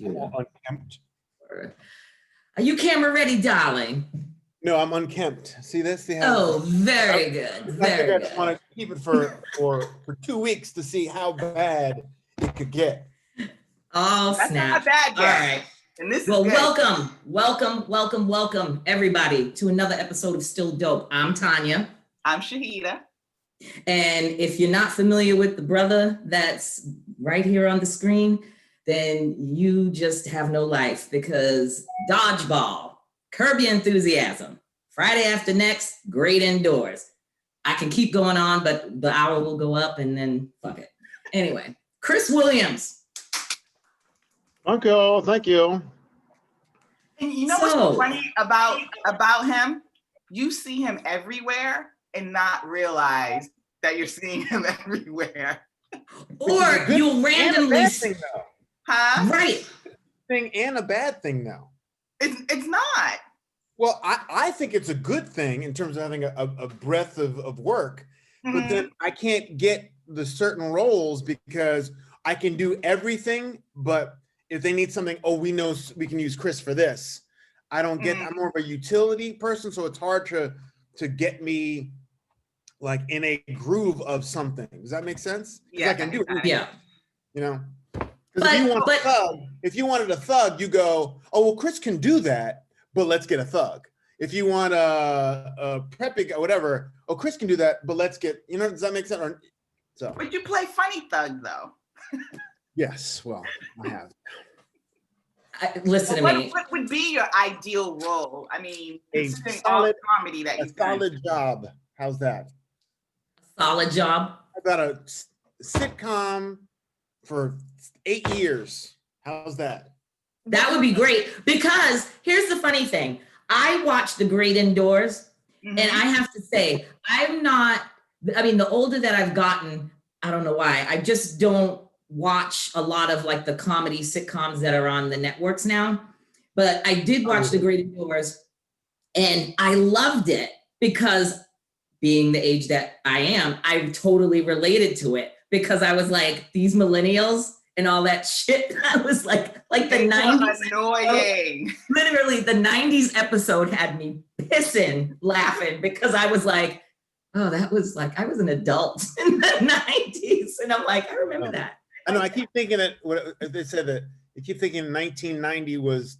I'm all unkempt. Are you camera ready, darling? No, I'm unkempt. See this? See how? Oh, very good. Very I good. just want to keep it for 2 weeks to see how bad it could get. Oh, That's snap. not bad yet. All right. And this Well, is good. welcome, everybody, to another episode of Still Dope. I'm Tanya. I'm Shahida. And if you're not familiar with the brother that's right here on the screen, then you just have no life, because Dodgeball, Curb Your Enthusiasm, Friday After Next, Great Indoors. I can keep going on, but the hour will go up and then fuck it. Anyway, Chris Williams. Uncle, thank you. And you know what's so funny about him? You see him everywhere and not realize that you're seeing him everywhere. Or you'll randomly thing, though. Huh? Right. Thing and a bad thing, though. It's not. Well, I think it's a good thing in terms of having a breadth of work, but then I can't get the certain roles because I can do everything, but if they need something, we know we can use Chris for this. I don't get, I'm more of a utility person, so it's hard to get me like in a groove of something. Does that make sense? Yeah, I can do it. Yeah. You know? If you wanted a thug, you go, oh, well, Chris can do that, but let's get a thug. If you want a preppy or whatever, oh, Chris can do that, but let's get, does that make sense? But you play funny thug, though. Yes, well, I have. Listen to me. What would be your ideal role? I mean, a solid comedy that you've done. Solid job. How's that? Solid job. I've got a sitcom for 8 years. How's that? That would be great, because here's the funny thing. I watched The Great Indoors, and I have to say, the older that I've gotten, I don't know why, I just don't watch a lot of like the comedy sitcoms that are on the networks now. But I did watch The Great Indoors, and I loved it because, being the age that I am, I totally related to it, because I was like, these millennials and all that shit. I was like the 90s. Annoying. Literally, the 90s episode had me pissing laughing, because I was like, oh, that was like, I was an adult in the 90s. And I'm like, I remember that. I know, I keep thinking that they said that you keep thinking 1990 was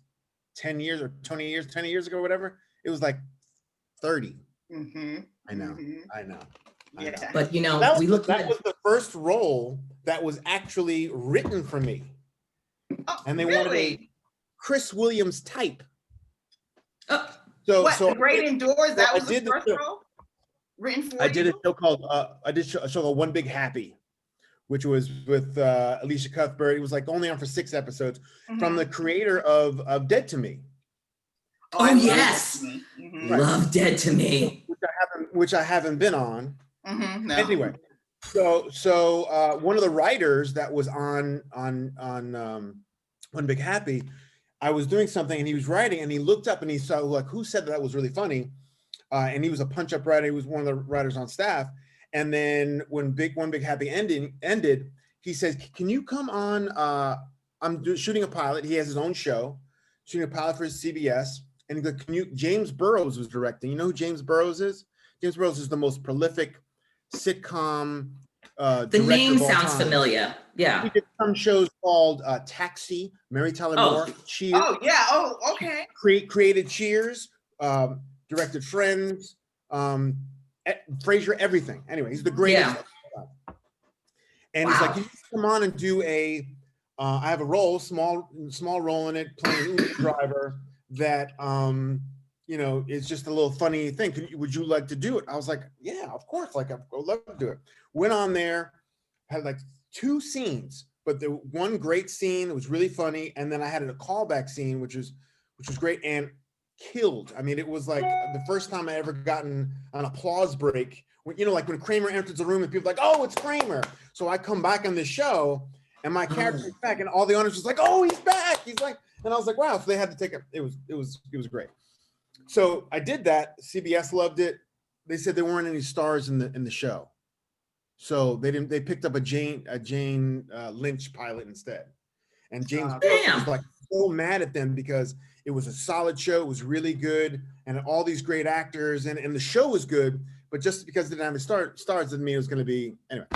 10 years or 20 years ago, or whatever. It was like 30. I know. Yeah. But that was the first role that was actually written for me. Oh, and they really? wanted a Chris Williams type. So The Great Indoors, that was the first role written for you? I did a show called One Big Happy, which was with Alicia Cuthbert. It was like only on for 6 episodes, from the creator of Dead to Me. Oh, yes. Love Dead to Me. Which I haven't been on. No. Anyway, so one of the writers that was on One Big Happy, I was doing something and he was writing, and he looked up and he saw like, who said that was really funny? And he was a punch-up writer. He was one of the writers on staff. And then when One Big Happy ended, he says, "Can you come on? I'm shooting a pilot. He has his own show, shooting a pilot for CBS." And he goes, "Can you?" James Burrows was directing. You know who James Burrows is? James Burrows is the most prolific sitcom the name sounds familiar. Yeah. He did some shows called Taxi, Mary Tyler Moore, Cheers. Oh, yeah. Oh, okay. Created Cheers, directed Friends, Frasier, everything. Anyway, he's the greatest. Yeah. And he's like, "Can you come on and do I have a role, small role in it, playing an Uber driver that it's just a little funny thing. Would you like to do it?" I was like, "Yeah, of course. Like, I would love to do it." Went on there, had like 2 scenes, but the one great scene, it was really funny, and then I had a callback scene, which was great and killed. I mean, it was like the first time I ever gotten an applause break. When like when Kramer enters the room and people are like, "Oh, it's Kramer." So I come back on the show, and my character is back, and all the audience was like, "Oh, he's back." He's like, and I was like, "Wow!" So they had to take it. It was great. So I did that. CBS loved it. They said there weren't any stars in the show, so they picked up a Jane Lynch pilot instead. And James Burrows was like so mad at them because it was a solid show. It was really good, and all these great actors, and the show was good. But just because it didn't have stars doesn't mean it was going to be anyway.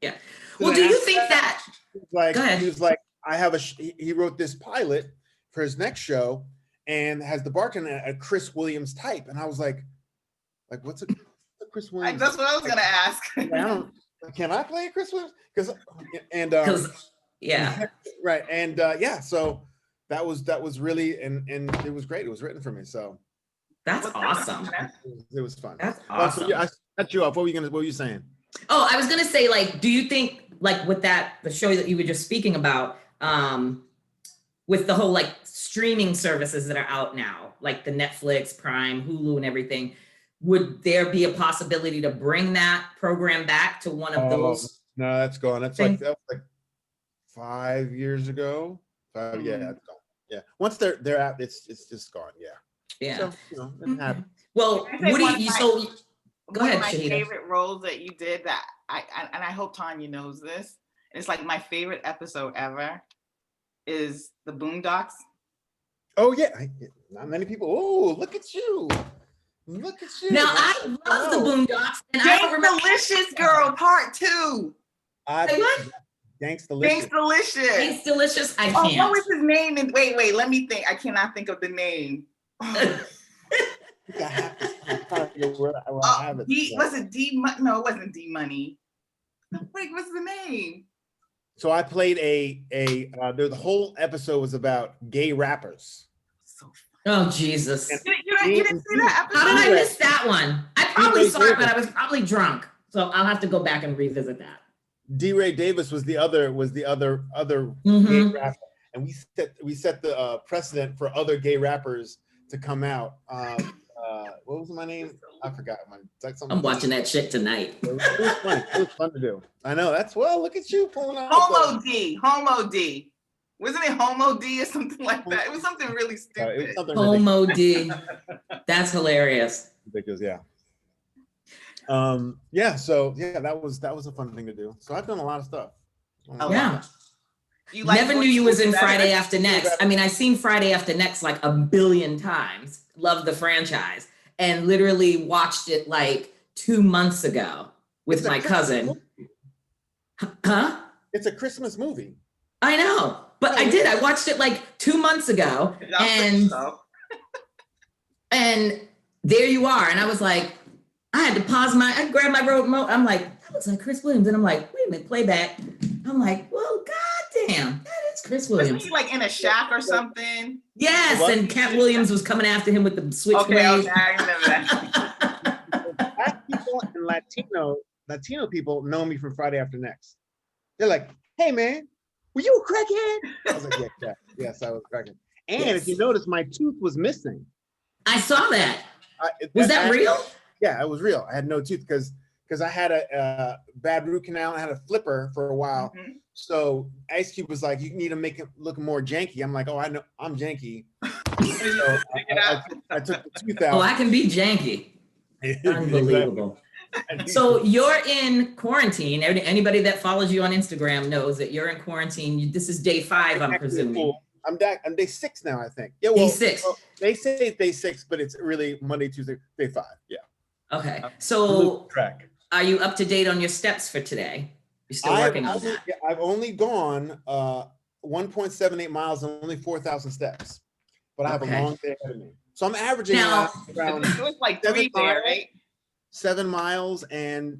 Yeah. So Well, do you think that? like Go ahead. he was like, I have he wrote this pilot for his next show, and has the bartender a Chris Williams type, and I was like what's a Chris Williams? That's what I was gonna ask. I don't. Can I play a Chris Williams? Because yeah. right, and yeah, so that was really and it was great. It was written for me, so That's awesome. it was fun. That's So awesome. I cut you off. What were you saying? Oh, I was gonna say, like, do you think, like, with the show that you were just speaking about, with the whole like streaming services that are out now, like the Netflix, Prime, Hulu, and everything, would there be a possibility to bring that program back to one of those? No, that's gone. That was like 5 years ago. Yeah, it's gone. Yeah, once they're out, it's just gone. Yeah. Yeah. So, it happened. Well, what do you? So go ahead, One of my Shahida. favorite roles that you did that and I hope Tanya knows this. It's like my favorite episode ever is the Boondocks. Oh yeah, not many people. Oh, look at you! Look at you! Now I love the Boondocks, and I Gangsta don't remember. Delicious Girl Part 2. Say what? Gangstalicious. Gangstalicious. It's delicious. I Oh, can't. what was his name? And wait, let me think. I cannot think of the name. I have it. Was it D Money? No, it wasn't D Money. Wait, what's the name? So I played the whole episode was about gay rappers. So Oh Jesus! you didn't see that episode? How did I miss that one? I probably saw it, but I was probably drunk, so I'll have to go back and revisit that. D. Ray Davis was the other Mhm. gay rapper, and we set the precedent for other gay rappers to come out. What was my name? I forgot. I'm watching that shit tonight. It was fun. It was fun to do. I know. Look at you pulling out. Homo D. Wasn't it Homo D or something like that? It was something really stupid. It was something ridiculous. Homo D. That's hilarious. Ridiculous, yeah. Yeah. So yeah, that was a fun thing to do. So I've done a lot of stuff. Yeah. You like Never knew you was in better? Friday After Next. I mean, I've seen Friday After Next like a billion times. Love the franchise, and literally watched it like 2 months ago with It's a my cousin. Christmas Huh? It's a Christmas movie. I know, but I did. I watched it like 2 months ago, and there you are. And I was like, I had to pause I grabbed my remote. I'm like, that looks like Chris Williams. And I'm like, wait a minute, playback. I'm like, well, goddamn, that is Chris Wasn't Williams. he like in a shack or something? Yes, What? and Cat Williams was coming after him with the switchblade. Okay, I remember that. Black people and Latino people know me from Friday After Next. They're like, hey man, were you a crackhead? I was like, yeah, yes, I was a crackhead. And Yes. if you notice, my tooth was missing. I saw that. Was that real? Yeah, it was real. I had no tooth because I had a bad root canal. I had a flipper for a while. Mhm. So Ice Cube was like, you need to make it look more janky. I'm like, oh, I know, I'm janky. So I took the tooth out. Oh, I can be janky. Unbelievable. So you're in quarantine. Anybody that follows you on Instagram knows that you're in quarantine. This is day 5, I'm presuming. I'm day 6 now, I think. Yeah, Day 6. Well, they say it's day 6, but it's really Monday, Tuesday, day 5. Yeah. Okay. I'm So losing track. are you up to date on your steps for today? You're still working on that. I've only gone 1.78 miles and only 4,000 steps, but I have Okay. a long day ahead of me. So I'm averaging Now- around It was like 3 7 there, miles, right? 7 miles and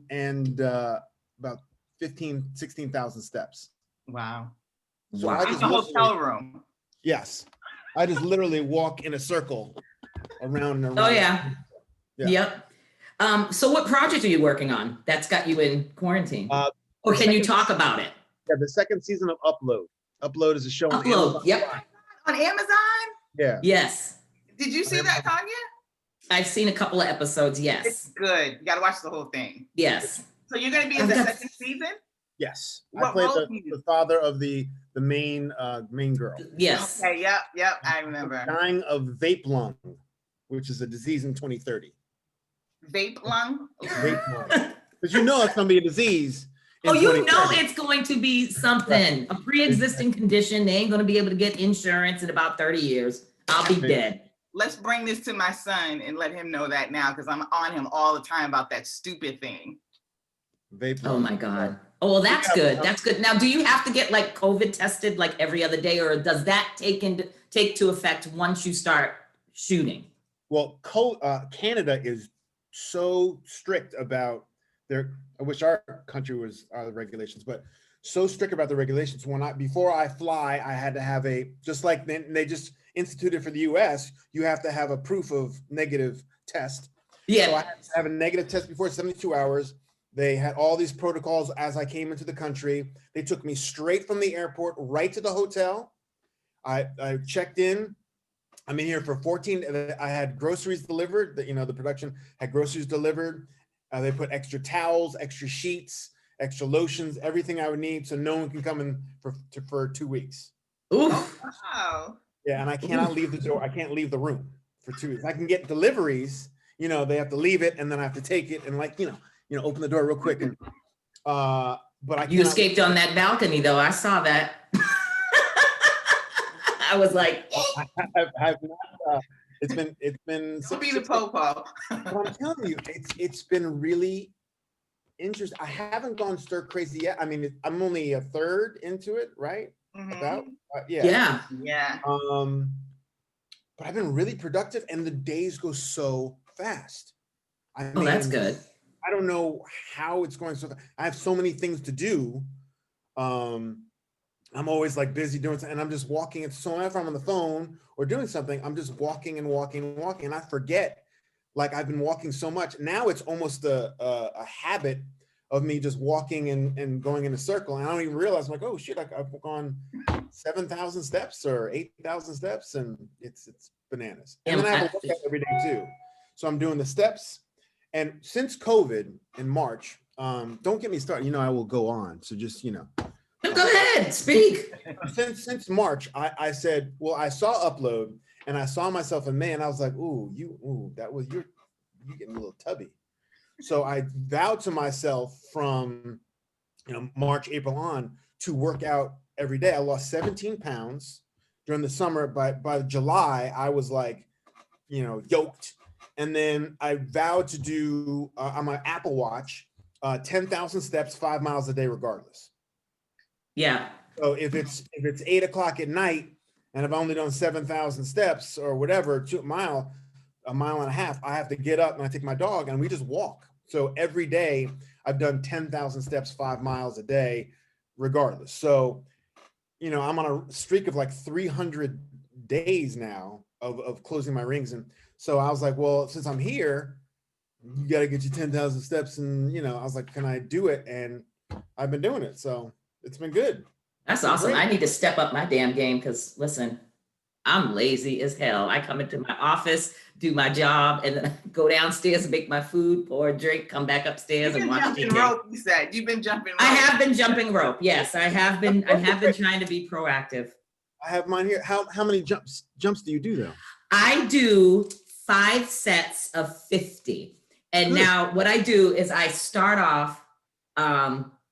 about 16,000 steps. Wow. So Wow. I It's just a literally- hotel room. Yes, I just literally walk in a circle around and around. Oh yeah. Yeah. Yep. So what project are you working on that's got you in quarantine? Or the can you second- talk about it? Yeah, the second season of Upload. Upload is a show on Upload. Amazon Yep. Prime. On Amazon? Yeah. Yes. Did you see that, Tanya? I've seen a couple of episodes. It's Yes. good. You gotta watch the whole thing. Yes. So you're gonna be in I've the got- second season? Yes. I What played role do you the father of the main girl. Yes. Okay, yep, I remember. Dying of vape lung, which is a disease in 2030. Vape lung? Vape lung. Because you know it's gonna be a disease Oh, you know it's going to be something, a pre-existing condition. They ain't going to be able to get insurance in about 30 years. I'll be dead. Let's bring this to my son and let him know that now, because I'm on him all the time about that stupid thing. Oh my God. Oh, well, that's good. That's good. Now, do you have to get like COVID tested like every other day, or does that take to effect once you start shooting? Well, Canada is so strict about I wish our country was the regulations, but so strict about the regulations. Before I fly, I had to have just like they just instituted for the US, you have to have a proof of negative test. Yeah. So I had to have a negative test before 72 hours. They had all these protocols as I came into the country. They took me straight from the airport right to the hotel. I checked in. I'm in here for 14. I had groceries delivered. The production had groceries delivered. They put extra towels, extra sheets, extra lotions, everything I would need, so no one can come in for 2 weeks. Ooh. Wow. Yeah, and I cannot leave the door. I can't leave the room for 2 weeks. I can get deliveries. They have to leave it, and then I have to take it and open the door real quick. And but you escaped on that balcony though. I saw that. I was like, I've not. It's been. Don't be the popo. But I'm telling you, it's been really interesting. I haven't gone stir crazy yet. I mean, I'm only a third into it, right? Mm-hmm. About yeah. But I've been really productive, and the days go so fast. That's good. I don't know how it's going so fast. I have so many things to do. I'm always like busy doing something, and I'm just walking. So whenever I'm on the phone or doing something, I'm just walking and walking and walking, and I forget. Like I've been walking so much. Now it's almost a habit of me just walking and going in a circle, and I don't even realize. I'm like, oh shit, I've gone 7,000 steps or 8,000 steps, and it's bananas. And then I have a workout every day too. So I'm doing the steps, and since COVID in March, don't get me started. I will go on. So just Go ahead, speak. Since March, I said, well, I saw Upload and I saw myself in May, and I was like, you're getting a little tubby. So I vowed to myself from March, April on to work out every day. I lost 17 pounds during the summer. By July, I was like, yoked. And then I vowed to do on my Apple Watch 10,000 steps, 5 miles a day, regardless. Yeah. So if it's 8 o'clock at night and I've only done 7,000 steps or whatever, a mile and a half, I have to get up and I take my dog and we just walk. So every day I've done 10,000 steps, 5 miles a day, regardless. So, I'm on a streak of like 300 days now of closing my rings. And so I was like, well, since I'm here, you got to get your 10,000 steps. And, I was like, can I do it? And I've been doing it. So it's been good. That's awesome. I need to step up my damn game because listen, I'm lazy as hell. I come into my office, do my job, and then I go downstairs and make my food, pour a drink, come back upstairs and watch TV. Rope, you said you've been jumping rope. I have been jumping rope. Yes, I have been. I have been trying to be proactive. I have mine here. How many jumps do you do though? I do 5 sets of 50. And now what I do is I start off.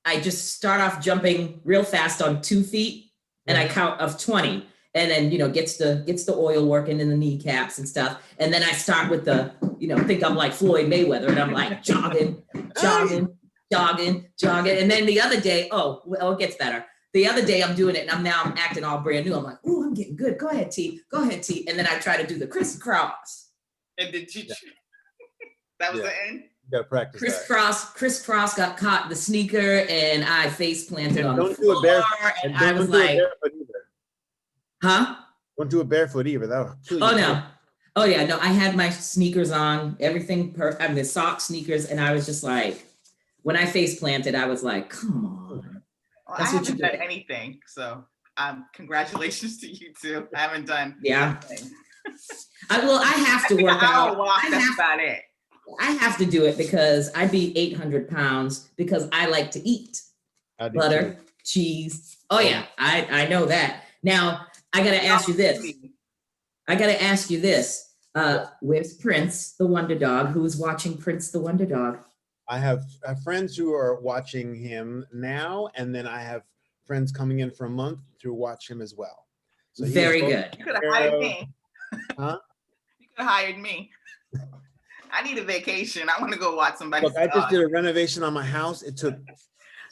I just start off jumping real fast on 2 feet, and I count of 20, and then gets the oil working in the kneecaps and stuff. And then I start with the think I'm like Floyd Mayweather, and I'm like jogging, and then the other day, it gets better. The other day I'm doing it, and I'm acting all brand new. I'm like, oh, I'm getting good. Go ahead, T. And then I try to do the crisscross. And did you? That was the end. You gotta practice. Crisscross got caught in the sneaker, and I face planted on the floor. And I was like, huh? Don't do it barefoot either. That'll kill you. Oh no. Oh yeah, no. I had my sneakers on, everything perfect. I mean, the socks, sneakers, and I was just like, when I face planted, I was like, come on. Well, I haven't done anything, so congratulations to you too. I haven't done. Yeah. I have to work out. That's about it. I have to do it because I be 800 pounds because I like to eat butter, cheese. Oh yeah, I know that. Now I gotta ask you this. Where's Prince the Wonder Dog? Who's watching Prince the Wonder Dog? I have friends who are watching him now, and then I have friends coming in for a month to watch him as well. So he is Very both good. You could have taken care hired of. me. Huh? You could have hired me. I need a vacation. I want to go watch somebody's Look, I just dog. did a renovation on my house. It took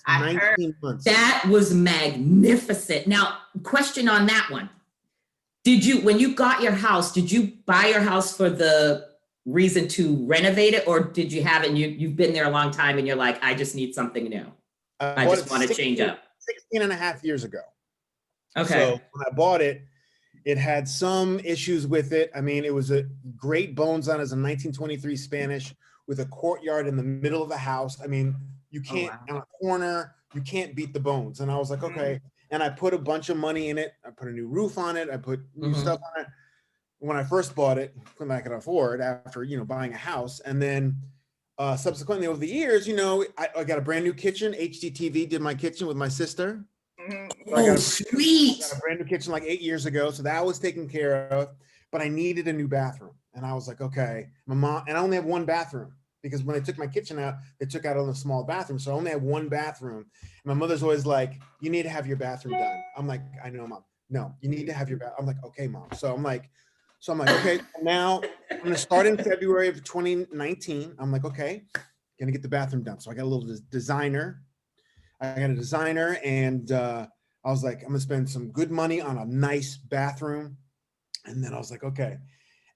I heard 19 months. That was magnificent. Now, question on that one. Did you, when you got your house, did you buy your house for the reason to renovate it, or did you have it and you've been there a long time and you're like, I just need something new? I bought just it want to change up. 16 and a half years ago. Okay. So when I bought it, it had some issues with it. I mean, it was a great bones on it as a 1923 Spanish with a courtyard in the middle of the house. I mean, you can't on a corner, you can't beat the bones. And I was like, okay. And I put a bunch of money in it. I put a new roof on it. I put new stuff on it. When I first bought it, when I could afford after, buying a house. And then subsequently over the years, I got a brand new kitchen. HGTV did my kitchen with my sister. So I got a brand new kitchen like 8 years ago. So that was taken care of, but I needed a new bathroom. And I was like, okay, my mom, and I only have one bathroom because when they took my kitchen out, they took out all the small bathrooms. So I only have one bathroom. And my mother's always like, you need to have your bathroom done. I'm like, I know, Mom. No, you need to have your bathroom. I'm like, okay, Mom. So I'm like, okay, now I'm going to start in February of 2019. I'm like, okay, going to get the bathroom done. So I got a little designer. I got a designer, and I was like, I'm going to spend some good money on a nice bathroom. And then I was like, okay.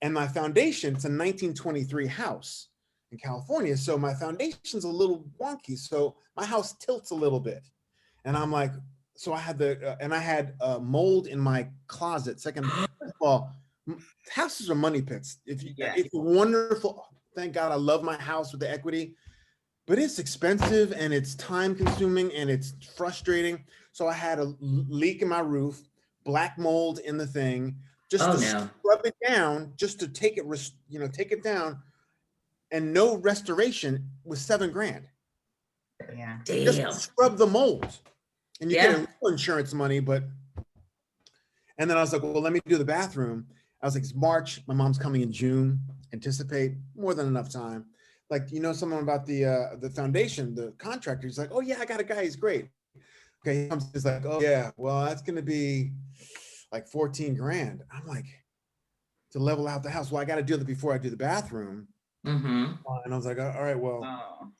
And my foundation, it's a 1923 house in California. So my foundation's a little wonky. So my house tilts a little bit. And I'm like, so I had I had mold in my closet. Second, first of all, houses are money pits. It's wonderful. Thank God I love my house with the equity, but it's expensive and it's time consuming and it's frustrating. So I had a leak in my roof, black mold in the thing, just to scrub it down, just to take it, take it down, and no restoration was $7,000. Yeah. Damn. Just scrub the mold. And you get a little insurance money, and then I was like, well, let me do the bathroom. I was like, it's March. My mom's coming in June. Anticipate more than enough time. Like, someone about the foundation, the contractor. He's like, oh yeah, I got a guy. He's great. Okay, he comes. He's like, oh yeah, well that's gonna be like $14,000. I'm like, to level out the house. Well, I got to do that before I do the bathroom. And I was like, all right, well.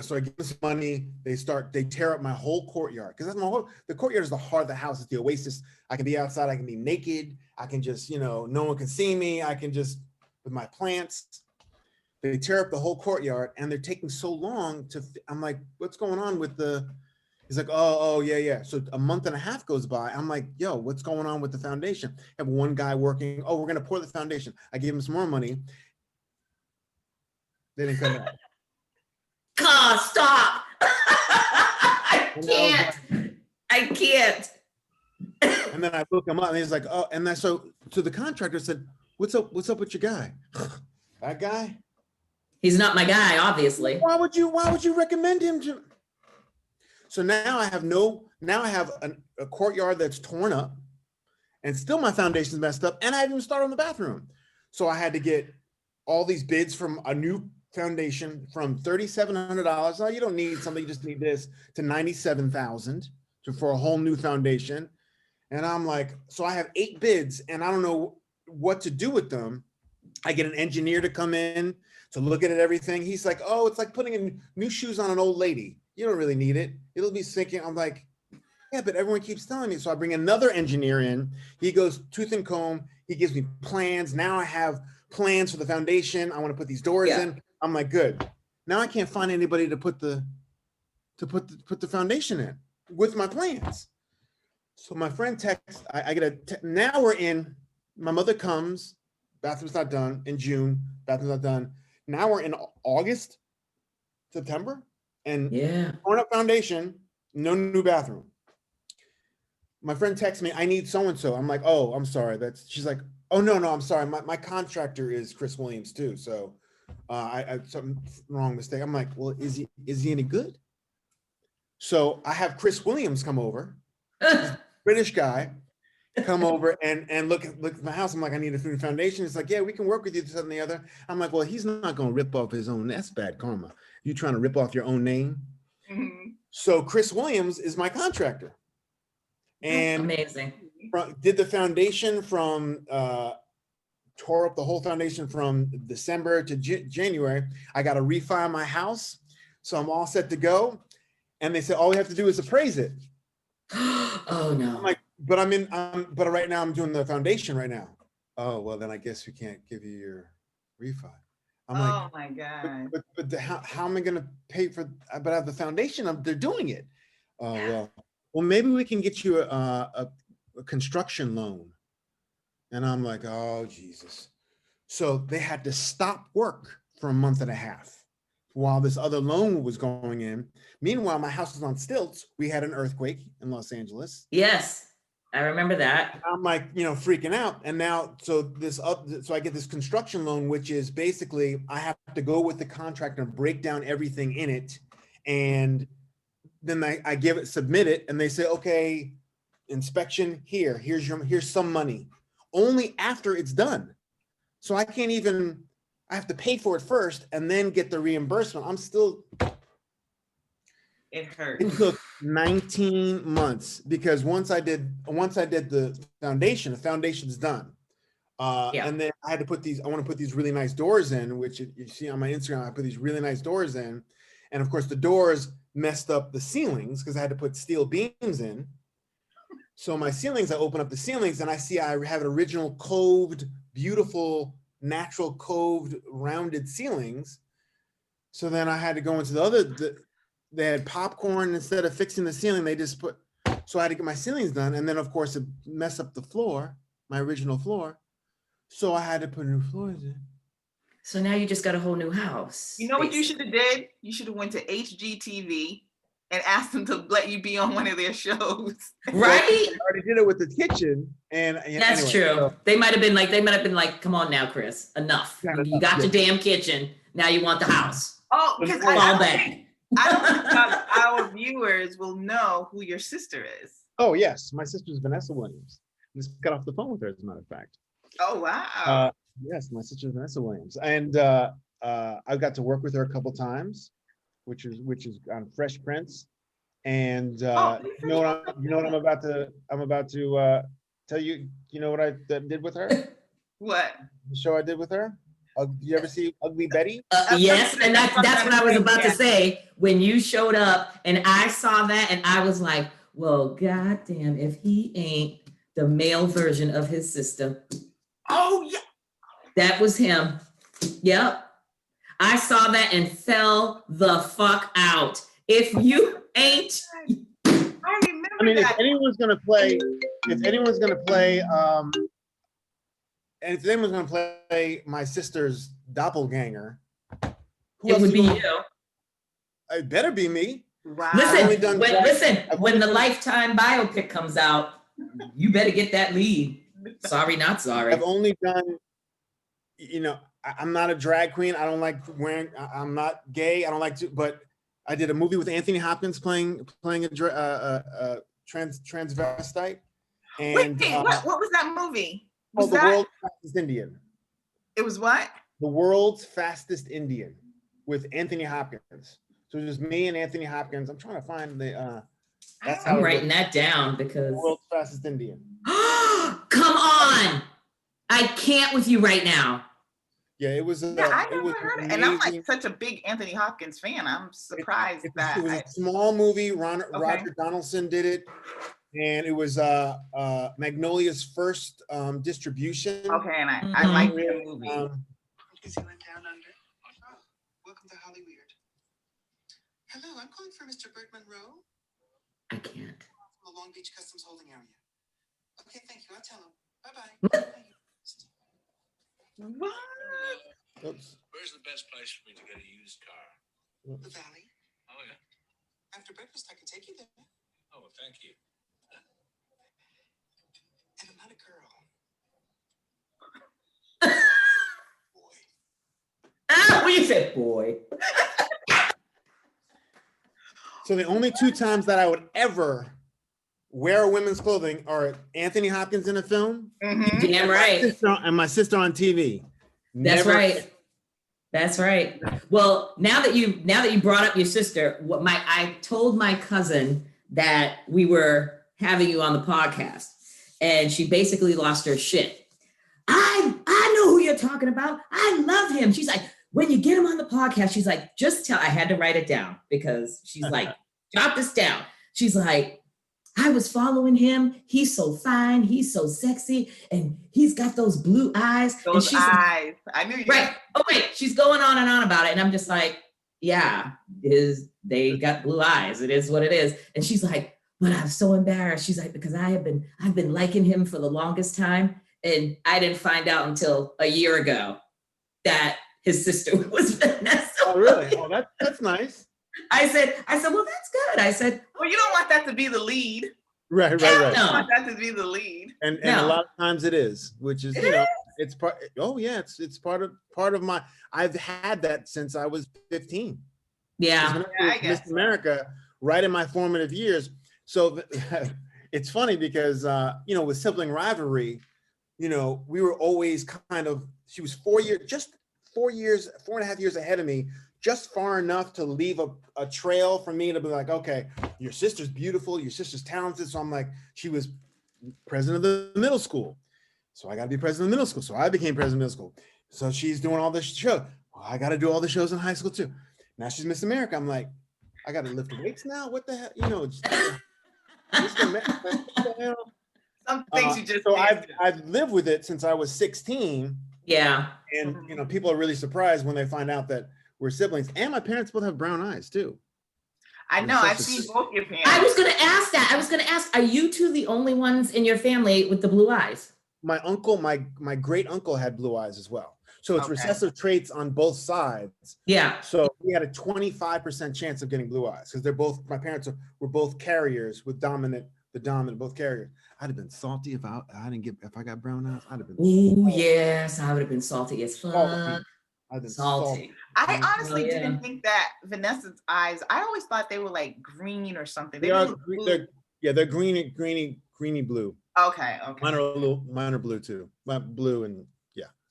So I give them some money. They tear up my whole courtyard because the courtyard is the heart of the house. It's the oasis. I can be outside. I can be naked. I can just, no one can see me. I can just, with my plants, they tear up the whole courtyard and they're taking so long I'm like, what's going on with he's like, oh, yeah. So a month and a half goes by. I'm like, yo, what's going on with the foundation? I have one guy working. Oh, we're going to pour the foundation. I gave him some more money. They didn't come back. God, stop. I can't. And then I look him up and he's like, oh, and so the contractor said, what's up with your guy? That guy? He's not my guy, obviously. Why would you recommend him to? So now I have a courtyard that's torn up and still my foundation's messed up and I haven't even started on the bathroom. So I had to get all these bids from a new foundation from $3,700. Oh, you don't need something, you just need this, to $97,000 for a whole new foundation. And I'm like, so I have 8 bids and I don't know what to do with them. I get an engineer to come in to look at everything. He's like, oh, it's like putting in new shoes on an old lady. You don't really need it. It'll be sinking. I'm like, yeah, but everyone keeps telling me. So I bring another engineer in. He goes tooth and comb. He gives me plans. Now I have plans for the foundation. I want to put these doors in. I'm like, good. Now I can't find anybody to put the foundation in with my plans. So my friend texts, now we're in, my mother comes, bathroom's not done in June, bathroom's not done. Now we're in August, September, and torn up foundation, no new bathroom. My friend texts me, I need so-and-so. I'm like, oh, I'm sorry. She's like, oh, no, I'm sorry. My contractor is Chris Williams too. So I something wrong mistake. I'm like, well, is he any good? So I have Chris Williams come over, British guy, come over and look at my house. I'm like, I need a food foundation. It's like, yeah, we can work with you, this and the other. I'm like, well, he's not going to rip off his own. That's bad karma. you trying to rip off your own name. Mhm. So Chris Williams is my contractor, and Amazing. did the foundation from tore up the whole foundation from December to January. I got to refi my house, so I'm all set to go. And they said all we have to do is appraise it. Oh no. I'm like, but but right now I'm doing the foundation right now. Oh well, then I guess we can't give you your refi. I'm like, Oh my God. but how am I going to pay for? But I have the foundation. They're doing it. Oh well, maybe we can get you a construction loan. And I'm like, oh Jesus. So they had to stop work for a month and a half while this other loan was going in. Meanwhile, my house was on stilts. We had an earthquake in Los Angeles. Yes, I remember that. I'm like, freaking out. And now, so I get this construction loan, which is basically I have to go with the contractor and break down everything in it. And then I submit it, and they say, okay, inspection here, here's some money. Only after it's done. So I have to pay for it first and then get the reimbursement. It hurt. It took 19 months because once I did the foundation's done. And then I want to put these really nice doors in, which you see on my Instagram, I put these really nice doors in. And of course the doors messed up the ceilings because I had to put steel beams in. So my ceilings, I open up the ceilings and I see I have original coved, beautiful, natural coved, rounded ceilings. So then I had to go into they had popcorn instead of fixing the ceiling. So I had to get my ceilings done. And then of course it messed up the floor, my original floor. So I had to put new floors in. So now you just got a whole new house. You know what you should have did? You should have went to HGTV and asked them to let you be on one of their shows. Right? I already did it with the kitchen. And that's true. So, they might have been like, come on now, Chris, enough. You got your damn kitchen. Now you want the house. Oh, because I don't think our viewers will know who your sister is. Oh, yes. My sister's Vanessa Williams. I just got off the phone with her, as a matter of fact. Oh, wow. Yes, my sister's Vanessa Williams. And I've got to work with her a couple times, which is on Fresh Prince. And you know what I'm about to tell you. You know what I did with her? What? The show I did with her? You ever see Ugly Betty? Yes, and that's what I was about to say. When you showed up and I saw that and I was like, well, goddamn, if he ain't the male version of his sister. Oh, yeah. That was him. Yep. I saw that and fell the fuck out. If you ain't. I remember if anyone's gonna play, and if anyone's gonna play my sister's doppelganger, it would be you. It better be me. Wow. Listen, when the Lifetime biopic comes out, you better get that lead. Sorry, not sorry. I've only done, I'm not a drag queen. I don't like wearing, I'm not gay. I don't like to, but I did a movie with Anthony Hopkins playing a transvestite. And wait, what was that movie? The World's Fastest Indian. It was what? The World's Fastest Indian with Anthony Hopkins. So it was me and Anthony Hopkins. I'm trying to find the. I'm writing that down because. The World's Fastest Indian. Come on! I can't with you right now. Yeah, it was. I never heard it. And I'm like such a big Anthony Hopkins fan. I'm surprised it was a small movie. Roger Donaldson did it. And it was Magnolia's first distribution. Okay, and I like the movie. Disneyland Down Under. Welcome to Hollyweird. Hello, I'm calling for Mr. Bert Monroe. I can't. From the Long Beach Customs Holding Area. Okay, thank you. I'll tell him. Bye-bye. What? Oops. Where's the best place for me to get a used car? The Valley. Oh, yeah. After breakfast, I can take you there. Oh, well, thank you. And I'm not a girl. Boy. When you said boy. So the only two times that I would ever wear women's clothing are Anthony Hopkins in a film. Mm-hmm. Damn right. And my sister on TV. That's right. That's right. Well, now that you brought up your sister, I told my cousin that we were having you on the podcast, and she basically lost her shit. I know who you're talking about. I love him. She's like, when you get him on the podcast, she's like, just tell. I had to write it down because she's like, jot this down. She's like, I was following him. He's so fine. He's so sexy. And he's got those blue eyes. Those and she's eyes. I knew you. right. Oh, wait. She's going on and on about it. And I'm just like, yeah, they got blue eyes. It is what it is. And she's like, but I'm so embarrassed. She's like, because I've been liking him for the longest time. And I didn't find out until a year ago that his sister was Vanessa. Oh, really? Oh, that's nice. I said, well, that's good. I said, Well, you don't want that to be the lead. Right. hell You no. don't want that to be the lead. And No. a lot of times it is, which is, it's part. Oh yeah, it's part of my. I've had that since I was 15. Yeah. Yeah, I guess Miss America, right in my formative years. So it's funny because with sibling rivalry, we were always kind of. She was 4.5 years ahead of me, just far enough to leave a trail for me to be like, okay, your sister's beautiful, your sister's talented. So I'm like, she was president of the middle school. So I got to be president of the middle school. So I became president of middle school. So she's doing all this show. Well, I got to do all the shows in high school too. Now she's Miss America. I'm like, I got to lift weights now. What the hell? Some things you just So can't do. I've lived with it since I was 16. Yeah. And people are really surprised when they find out that we're siblings. And my parents both have brown eyes too. I know. I've seen both your parents. I was going to ask that. I was going to ask, are you two the only ones in your family with the blue eyes? My uncle, my great uncle had blue eyes as well. So it's Okay. recessive traits on both sides. Yeah. So we had a 25% chance of getting blue eyes because my parents were both carriers with the dominant, both carriers. I'd have been salty if I got brown eyes. I'd have been Oh yes, I would have been salty as fuck. salty. I'd have been Salty. I honestly yeah. didn't think that Vanessa's eyes. I always thought they were like green or something. They are, didn't look blue. they're greeny blue. Okay. Mine are blue too. Blue and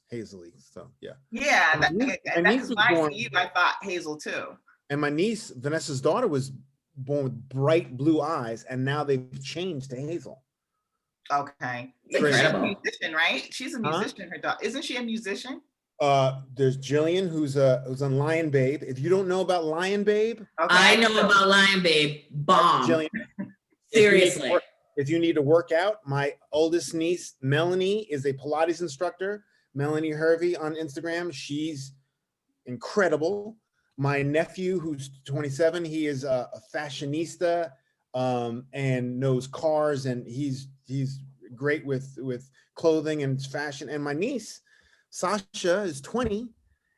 hazily. So yeah. Yeah, My niece was when I born- see you, I thought Hazel too. And my niece, Vanessa's daughter, was born with bright blue eyes, and now they've changed to hazel. Okay. It's She's a incredible. musician, right? She's a musician. Her daughter, isn't she a musician? There's Jillian, who's on Lion Babe. If you don't know about Lion Babe, Okay. I know about Lion Babe. Bomb. Jillian. Seriously. If you need to work out, my oldest niece, Melanie, is a Pilates instructor. Melanie Hervey on Instagram. She's incredible. My nephew, who's 27, he is a fashionista and knows cars, and he's great with clothing and fashion. And my niece, Sasha, is 20,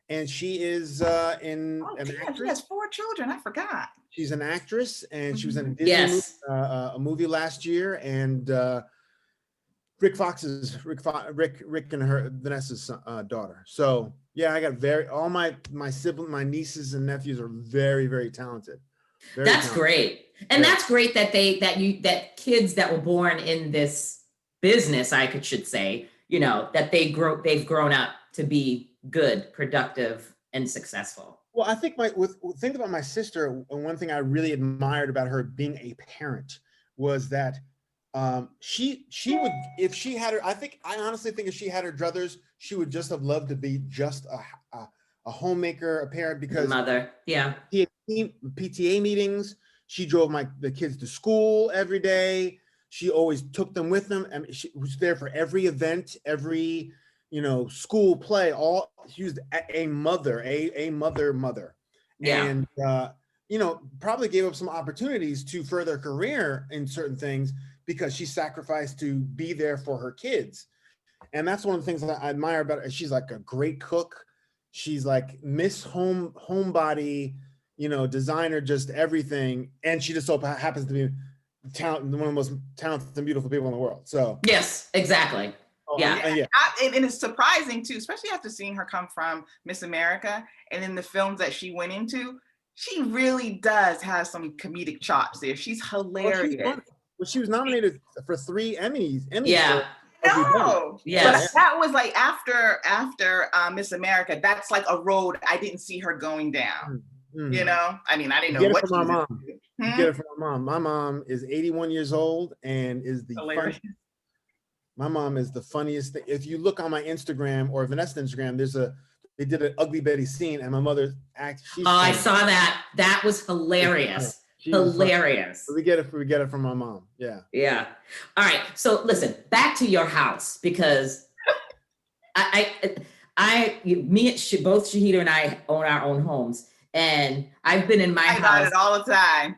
and she is an Oh, damn, she actress. has 4 children. I forgot. She's an actress, and she was in a Disney Yes. a movie last year. And Rick and Vanessa's daughter. So yeah, I got all my siblings, my nieces and nephews are very, very talented. Very That's talented. great. And Yeah. that's great that kids that were born in this business, I should say, that they've grown up to be good, productive, and successful. Well, I think think about my sister, and one thing I really admired about her being a parent was that she would, if she had her, I honestly think if she had her druthers, she would just have loved to be just a homemaker, a parent, because Mother. Yeah. PTA meetings, she drove the kids to school every day. She always took them with them. I mean, she was there for every event, every school play. She was a mother, a mother. Yeah. And probably gave up some opportunities to further her career in certain things because she sacrificed to be there for her kids. And that's one of the things that I admire about her. She's like a great cook. She's like Miss Homebody, designer, just everything. And she just so happens to be one of the most talented and beautiful people in the world. So Yes, exactly. Yeah. And it's surprising too, especially after seeing her come from Miss America and in the films that she went into. She really does have some comedic chops there. She's hilarious. Well, she was nominated for 3 Emmys. Yeah. No. Yes. But that was like after Miss America. That's like a road I didn't see her going down. Mm. You know, I mean, I didn't know Get it what from my she was mom. gonna do. You get it from my mom. My mom is 81 years old and is the Hilarious. funniest. My mom is the funniest thing. If you look on my Instagram or Vanessa Instagram, they did an Ugly Betty scene, and my mother she's Oh, I funny. saw that. That was hilarious. She was funny. Hilarious. We get it from my mom. Yeah. Yeah. All right. So listen, back to your house, because both Shahida and I own our own homes, and I've been in my I got house it all the time.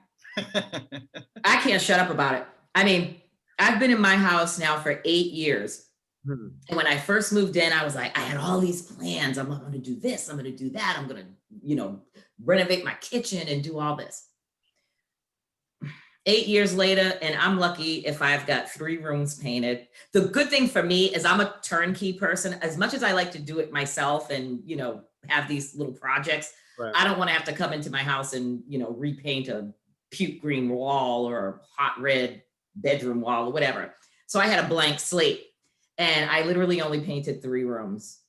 I can't shut up about it. I mean, I've been in my house now for 8 years. Hmm. And when I first moved in, I was like, I had all these plans. I'm going to do this. I'm going to do that. I'm going to, renovate my kitchen and do all this. 8 years later, and I'm lucky if I've got 3 rooms painted. The good thing for me is I'm a turnkey person. As much as I like to do it myself and, have these little projects, Right. I don't want to have to come into my house and, repaint a puke green wall or a hot red bedroom wall or whatever. So I had a blank slate, and I literally only painted 3 rooms,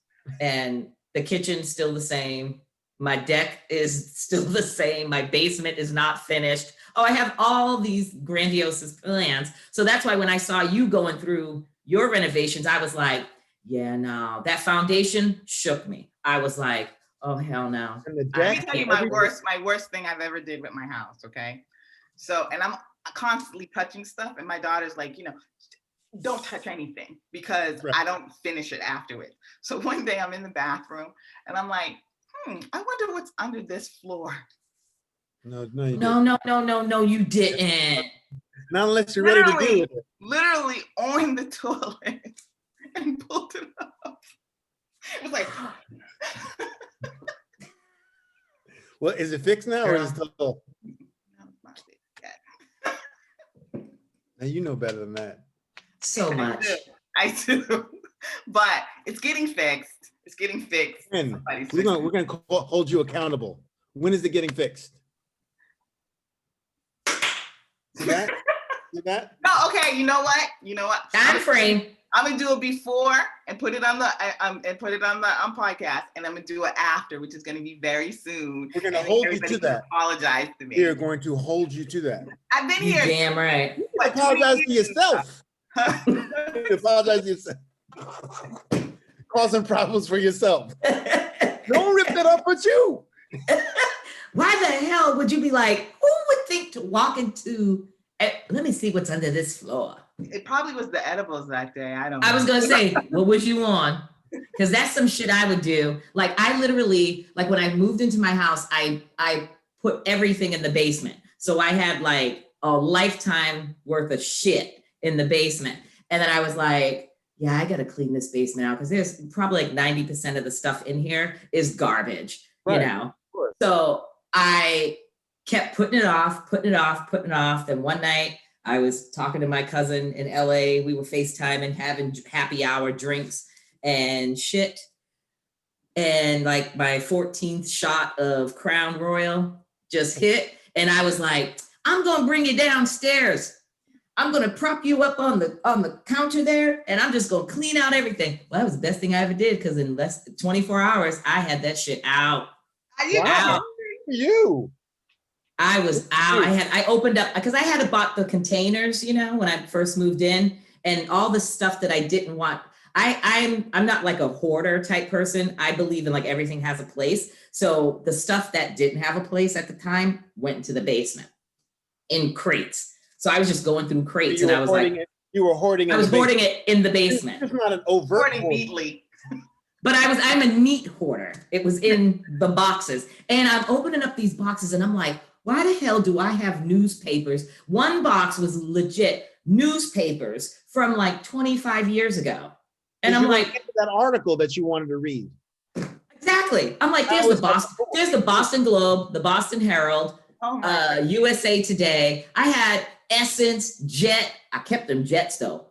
and the kitchen's still the same. My deck is still the same. My basement is not finished. Oh, I have all these grandiose plans. So that's why when I saw you going through your renovations, I was like, yeah, no, that foundation shook me. I was like, oh, hell no. And the Let me deck, tell you my worst thing I've ever did with my house. Okay. So, and I'm constantly touching stuff, and my daughter's like, don't touch anything because Right. I don't finish it afterwards. So one day I'm in the bathroom and I'm like, I wonder what's under this floor. No, you No, you didn't. not unless you're ready to deal with it. Literally on the toilet and pulled it up. It was like, Well, is it fixed now or is it still? no, it's not fixed yet. Now you know better than that. So much. I do, but it's getting fixed. It's getting fixed. And Somebody's we're fixing it. gonna hold you accountable. When is it getting fixed? See that? See that? No, okay. You know what? Time frame. I'm gonna do it before and put it on the podcast, and I'm gonna do it after, which is gonna be very soon. We're gonna And hold you everybody to can that. Apologize to me. We're going to hold you to that. I've been You here. damn right. what, 20 Apologize to years? yourself. You apologize to yourself. Causing problems for yourself. Don't rip it up with you. Why the hell would you be like, who would think to walk into, let me see what's under this floor? It probably was the edibles that day. I don't know. I was gonna say, what was you on? Because that's some shit I would do. Like I literally, like when I moved into my house, I put everything in the basement. So I had like a lifetime worth of shit in the basement. And then I was like, yeah, I gotta clean this basement out because there's probably like 90% of the stuff in here is garbage, Right. course. So I kept putting it off. Then one night I was talking to my cousin in LA. We were FaceTiming, having happy hour drinks and shit. And like my 14th shot of Crown Royal just hit. And I was like, I'm gonna bring you downstairs. I'm gonna prop you up on the counter there, and I'm just gonna clean out everything. Well, that was the best thing I ever did because in less than 24 hours, I had that shit out. Wow. You. I was out. I opened up because I had bought the containers, when I first moved in, and all the stuff that I didn't want. I'm not like a hoarder type person. I believe in like everything has a place. So the stuff that didn't have a place at the time went into the basement in crates. So I was just going through crates, and I was like, you were hoarding it. I was hoarding it in the basement. It's not an overt Hoarding hoard. neatly. But I'm a neat hoarder. It was in the boxes. And I'm opening up these boxes and I'm like, why the hell do I have newspapers? One box was legit newspapers from like 25 years ago. And I'm like, that article that you wanted to read. exactly. I'm like, there's the Boston Globe, the Boston Herald, Oh my USA Today. I had Essence, Jet. I kept them Jets though.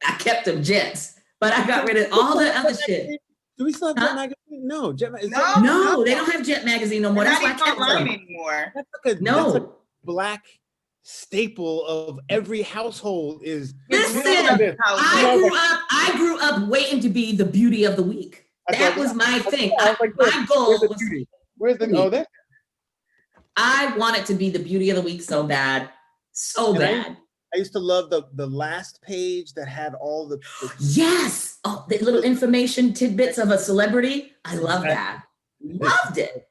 I kept them Jets. But I got rid of all the other shit. Do we still have Jet magazine? No, Jet. No, they don't have Jet magazine no more. They're That's why I not kept online them. anymore. That's like a No, black staple of every household is. Listen, this. I grew up waiting to be the beauty of the week. That was my thing. My goal was. Where's the oh there? I wanted to be the beauty of the week so bad, so bad. I used to love the last page that had all the yes, oh, the little information tidbits of a celebrity. I love that. Loved it.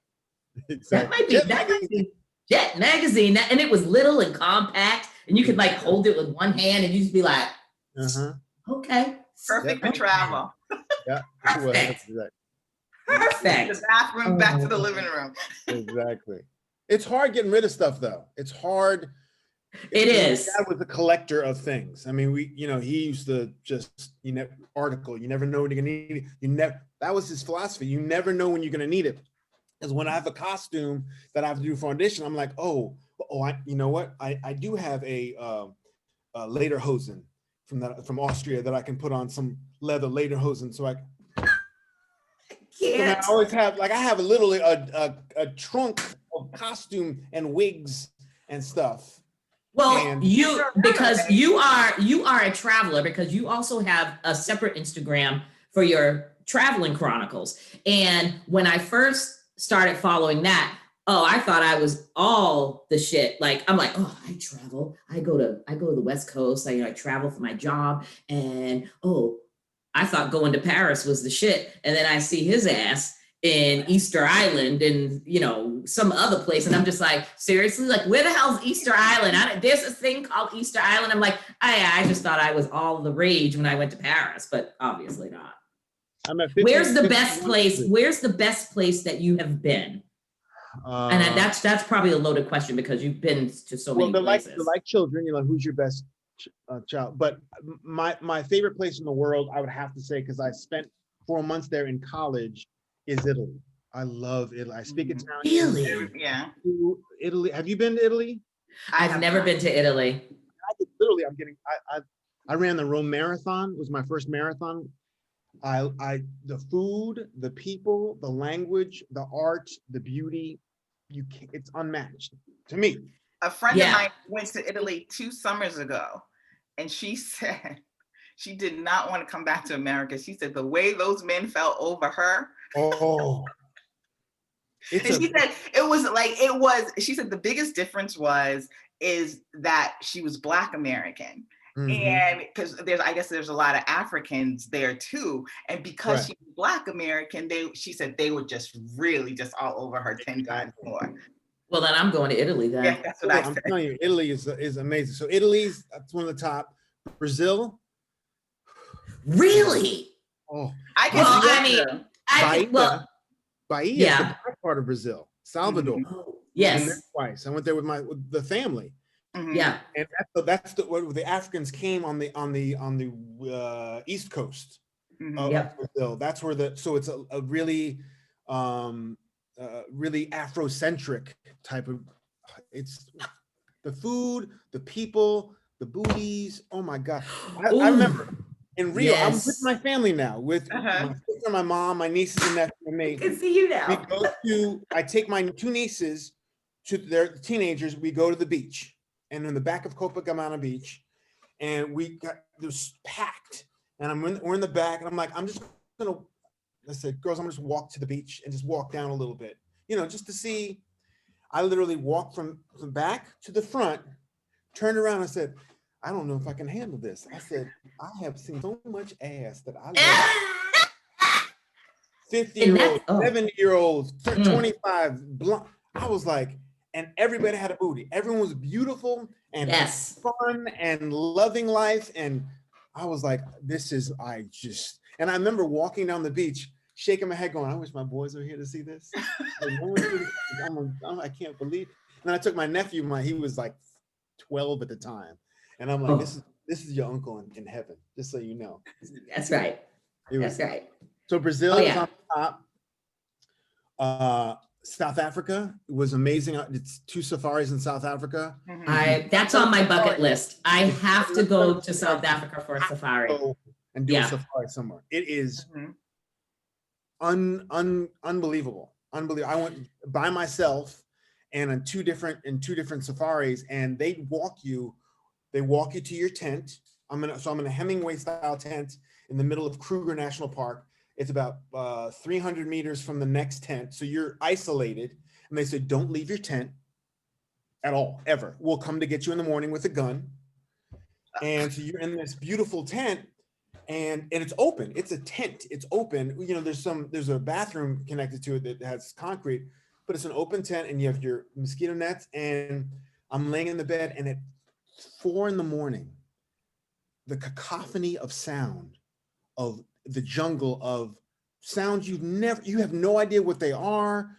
Exactly. That might be Jet Magazine, and it was little and compact, and you could like hold it with one hand, and you just be like, okay, perfect for travel. Yeah, perfect. Perfect. The bathroom back to the living room. Exactly. It's hard getting rid of stuff, though. It's hard. It is. My dad was a collector of things. I mean, he used to just, article. You never know when you're gonna need it. That was his philosophy. You never know when you're gonna need it. Because when I have a costume that I have to do for audition, I'm like, you know what? I do have a lederhosen from Austria that I can put on some leather lederhosen. So I always have I have literally a trunk of costume and wigs and stuff. Well, because you are a traveler, because you also have a separate Instagram for your traveling chronicles. And when I first started following that, I thought I was all the shit. Like, I'm like, I travel. I go to the West Coast. I travel for my job. And I thought going to Paris was the shit. And then I see his ass in Easter Island and, some other place. And I'm just like, seriously, like, where the hell's Easter Island? There's a thing called Easter Island. I'm like, I just thought I was all the rage when I went to Paris, but obviously not. Where's the best place? Where's the best place that you have been? And that's probably a loaded question because you've been to so many places. They're like children, who's your best child? But my favorite place in the world, I would have to say, because I spent 4 months there in college, is Italy. I love Italy. I speak Italian. Really? Yeah. Italy. Have you been to Italy? I've never been to Italy. I ran the Rome Marathon. It was my first marathon. The food, the people, the language, the art, the beauty, it's unmatched to me. A friend of mine went to Italy 2 summers ago, and she said she did not want to come back to America. She said the way those men fell over her. Oh. And she said the biggest difference is that she was Black American. Mm-hmm. And because there's a lot of Africans there too, and because she was Black American, she said they were just really just all over her 10 times more. Well, then I'm going to Italy then. Yeah, that's what I'm telling you, Italy is amazing. So that's one of the top. Brazil. Really? Oh, Bahia is the back part of Brazil. Salvador. Mm-hmm. Yes. Twice. I went there with the family. Mm-hmm. Yeah, and that's where the Africans came on the East Coast of Brazil. That's where so it's a really really Afrocentric type of. It's the food, the people, the booties. Oh my God! I remember in Rio. I'm with my family now, with my sister, my mom, my nieces and nephew, and me. I can see you now. I take my 2 nieces to their teenagers. We go to the beach. And in the back of Copacabana Beach, and it was packed. And we're in the back, and I'm like, I said, girls, I'm gonna just walk to the beach and just walk down a little bit, just to see. I literally walked from the back to the front, turned around, and said, I don't know if I can handle this. I said, I have seen so much ass that I love. 50-year-olds, 70-year-olds, 25, blonde. I was like, and everybody had a booty. Everyone was beautiful and fun and loving life. And I was like, and I remember walking down the beach, shaking my head going, I wish my boys were here to see this. I can't believe. And then I took my nephew, he was like 12 at the time. And I'm like, this is your uncle in heaven, just so you know. That's right. That's right. So Brazil is on top. South Africa was amazing. It's 2 safaris in South Africa. That's on my bucket list. I have to go to South Africa for a safari. And do a safari somewhere. It is unbelievable. Unbelievable. I went by myself, and in two different safaris, and they walk you to your tent. I'm in a Hemingway style tent in the middle of Kruger National Park. It's about 300 meters from the next tent. So you're isolated, and they said, don't leave your tent at all, ever. We'll come to get you in the morning with a gun. And so you're in this beautiful tent, and it's open. It's a tent. It's open. You know, there's a bathroom connected to it that has concrete, but it's an open tent, and you have your mosquito nets. And I'm laying in the bed, and at 4 a.m, the cacophony of sound of the jungle, of sounds you have no idea what they are.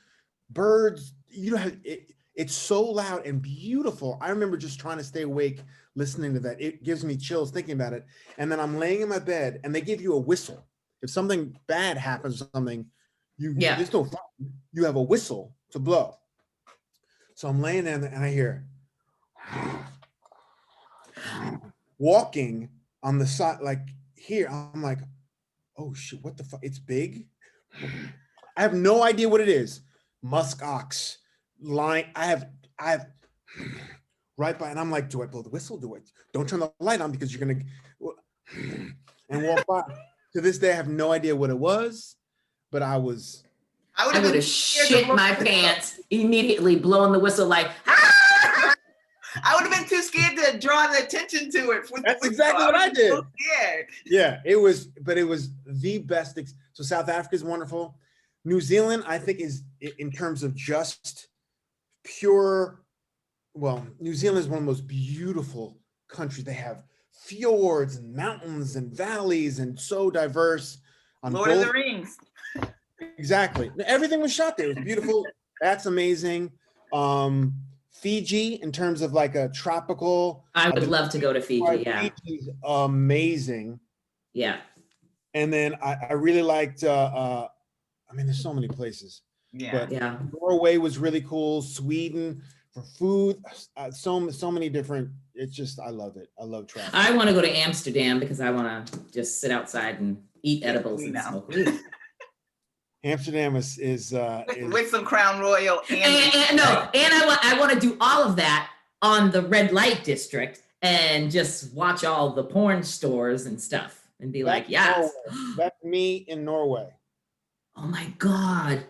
Birds, it's so loud and beautiful. I remember just trying to stay awake listening to that. It gives me chills thinking about it. And then I'm laying in my bed, and they give you a whistle. If something bad happens or something, there's no fun. You have a whistle to blow. So I'm laying there, and I hear walking on the side, like here. I'm like, oh shit, what the fuck? It's big. I have no idea what it is. Musk ox, line. I have right by, and I'm like, do I blow the whistle? Don't turn the light on because you're gonna, and walk by. To this day, I have no idea what it was, but I would have shit my pants immediately, blowing the whistle like, ah! I would have been too scared to draw the attention to it. That's exactly what I did. So scared. Yeah, it was the best. So South Africa is wonderful. New Zealand, I think, is, in terms of just pure, well, New Zealand is one of the most beautiful countries. They have fjords and mountains and valleys, and so diverse. Lord of the Rings. Exactly. Everything was shot there. It was beautiful. That's amazing. Fiji, in terms of like a tropical. I would love to go to Fiji. Yeah. Fiji's amazing. Yeah. And then I really liked, there's so many places. Yeah. Yeah. Norway was really cool. Sweden for food. So many different, it's just, I love it. I love travel. I want to go to Amsterdam because I want to just sit outside and eat edibles and smoke weed. Amsterdam is with some Crown Royal and I want to do all of that on the red light district and just watch all the porn stores and stuff and be like, yes. That's me in Norway. Oh my God.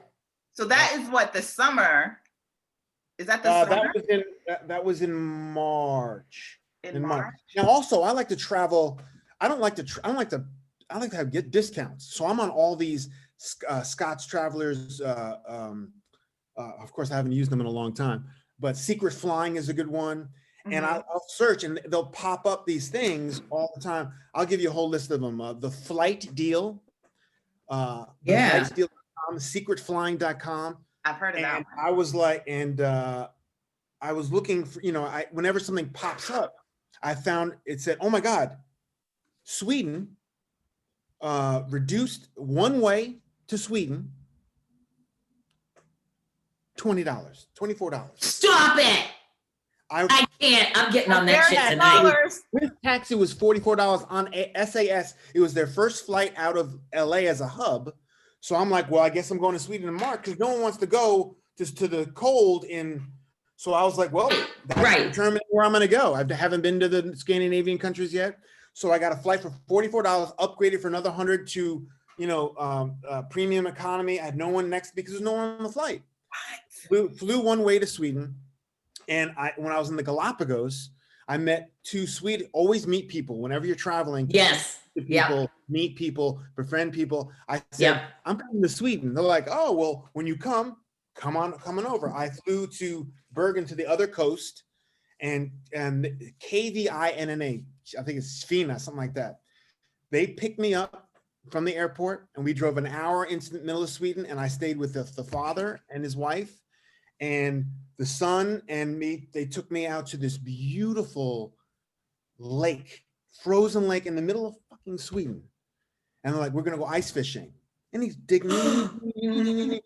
So that is what, the summer? Is that the summer? That was in March. In March. Now also, I like to travel. I like to get discounts. So I'm on all these Scott's Travelers. Of course, I haven't used them in a long time, but Secret Flying is a good one. Mm-hmm. And I'll search, and they'll pop up these things all the time. I'll give you a whole list of them. The Flight Deal. Flightdeal.com, secretflying.com. I've heard of that one. I was like, I was looking for, whenever something pops up, I found it said, oh my God, Sweden reduced one way to Sweden, $20, $24. Stop it. I can't. I'm getting on that shit tonight. With tax, it was $44 on SAS. It was their first flight out of LA as a hub. So I'm like, well, I guess I'm going to Sweden in March because no one wants to go just to the cold in. So I was like, well, that's determining where I'm going to go. I haven't been to the Scandinavian countries yet. So I got a flight for $44, upgraded for another $100 to, premium economy. I had no one next because there's no one on the flight. Flew one way to Sweden. And when I was in the Galapagos, I met two always meet people whenever you're traveling. Yes. Meet people, befriend people. I said, I'm coming to Sweden. They're like, oh, well, when you come on over. I flew to Bergen, to the other coast, and KVINNA, I think it's Fina, something like that. They picked me up from the airport, and we drove an hour into the middle of Sweden, and I stayed with the father and his wife, and the son and me. They took me out to this beautiful lake, frozen lake in the middle of fucking Sweden. And they're like, we're going to go ice fishing. And he's digging.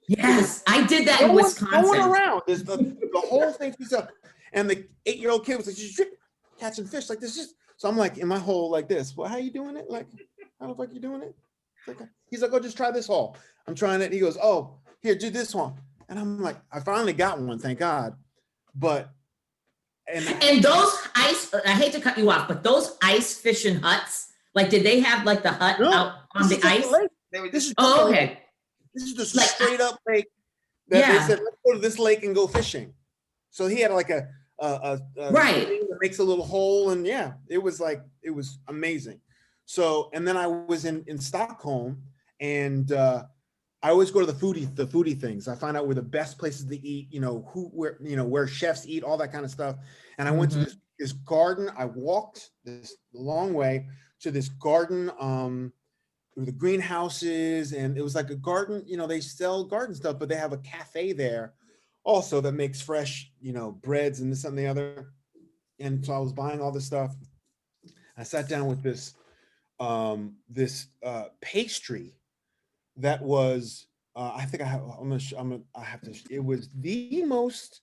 Yes, I did that in Wisconsin. Going around. There's the whole thing. And the 8-year-old kid was like, catching fish like this. So I'm like, in my hole like this. Well, how you doing it? Like, how the fuck you doing it? He's like, oh, just try this hole. I'm trying it. He goes, oh, here, do this one. And I'm like, I finally got one, thank God. but And those ice, I hate to cut you off, but those ice fishing huts, like, did they have like the hut No, out on this the is just ice? a lake. They were This just is just a Oh, lake. okay. This is just Like, a straight up lake that Yeah. they said, let's go to this lake and go fishing. So he had like a Right. thing that makes a little hole, and yeah, it was amazing. So, and then I was in Stockholm, and I always go to the foodie things. I find out where the best places to eat, where chefs eat, all that kind of stuff. And I went to this garden. I walked this long way to this garden, with the greenhouses, and it was like a garden, they sell garden stuff, but they have a cafe there also that makes fresh, breads and this and the other. And so I was buying all this stuff. I sat down with this pastry that was, I think it was the most,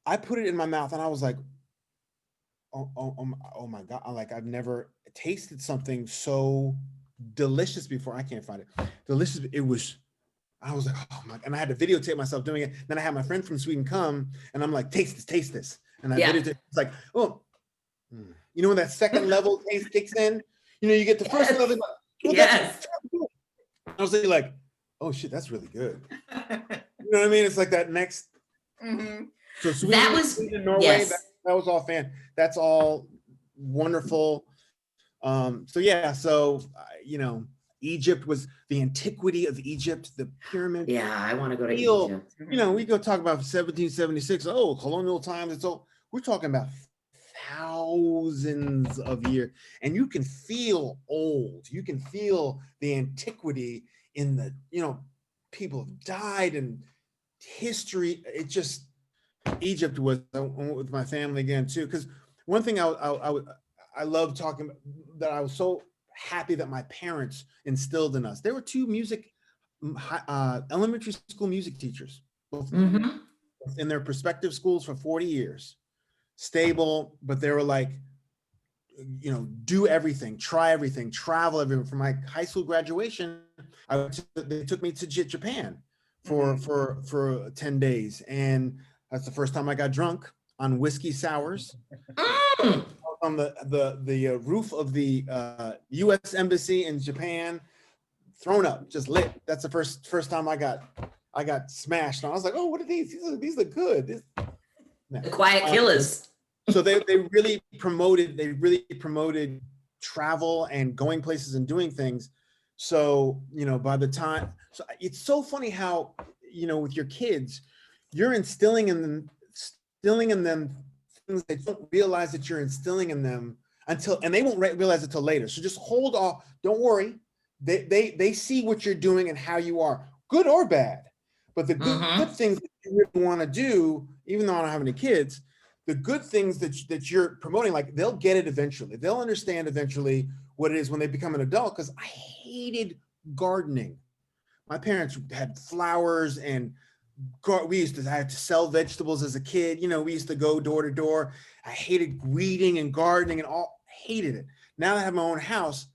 I put it in my mouth and I was like, oh my God, I've never tasted something so delicious before. I can't find it. Delicious. I was like, oh my, and I had to videotape myself doing it. Then I had my friend from Sweden come, and I'm like, taste this. And I videotaped. It's like, oh, when that second level taste kicks in, you get the first level. Well, Yes. I was like, oh shit, that's really good. You know what I mean? It's like that next. Mm-hmm. So Sweden, Norway, yes. that was all that's all wonderful. So yeah, Egypt was the antiquity of Egypt, the pyramids. Yeah, I want to go to Egypt. We go talk about 1776. Oh, colonial times. We're talking about thousands of years, and you can feel old. You can feel the antiquity in the, people have died and history. It just, Egypt was, with my family again too, because one thing I love talking about, that I was so happy that my parents instilled in us. There were two elementary school music teachers, both in their respective schools for 40 years, stable, but they were like, do everything, try everything, travel everywhere. For my high school graduation, they took me to Japan for 10 days. And that's the first time I got drunk on whiskey sours. On the roof of the U.S. Embassy in Japan, thrown up, just lit. That's the first time I got smashed. And I was like, oh, what are these? These are good. The Quiet Killers. So they really promoted travel and going places and doing things. So by the time, so it's so funny how with your kids, you're instilling in them things they don't realize that you're instilling in them and they won't realize it till later. So just hold off. Don't worry. They see what you're doing and how you are, good or bad. But the good things that you really want to do, even though I don't have any kids, the good things that you're promoting, like they'll get it eventually. They'll understand eventually what it is when they become an adult. Because I hated gardening. My parents had flowers and I had to sell vegetables as a kid. We used to go door to door. I hated weeding and gardening and all, hated it. Now that I have my own house,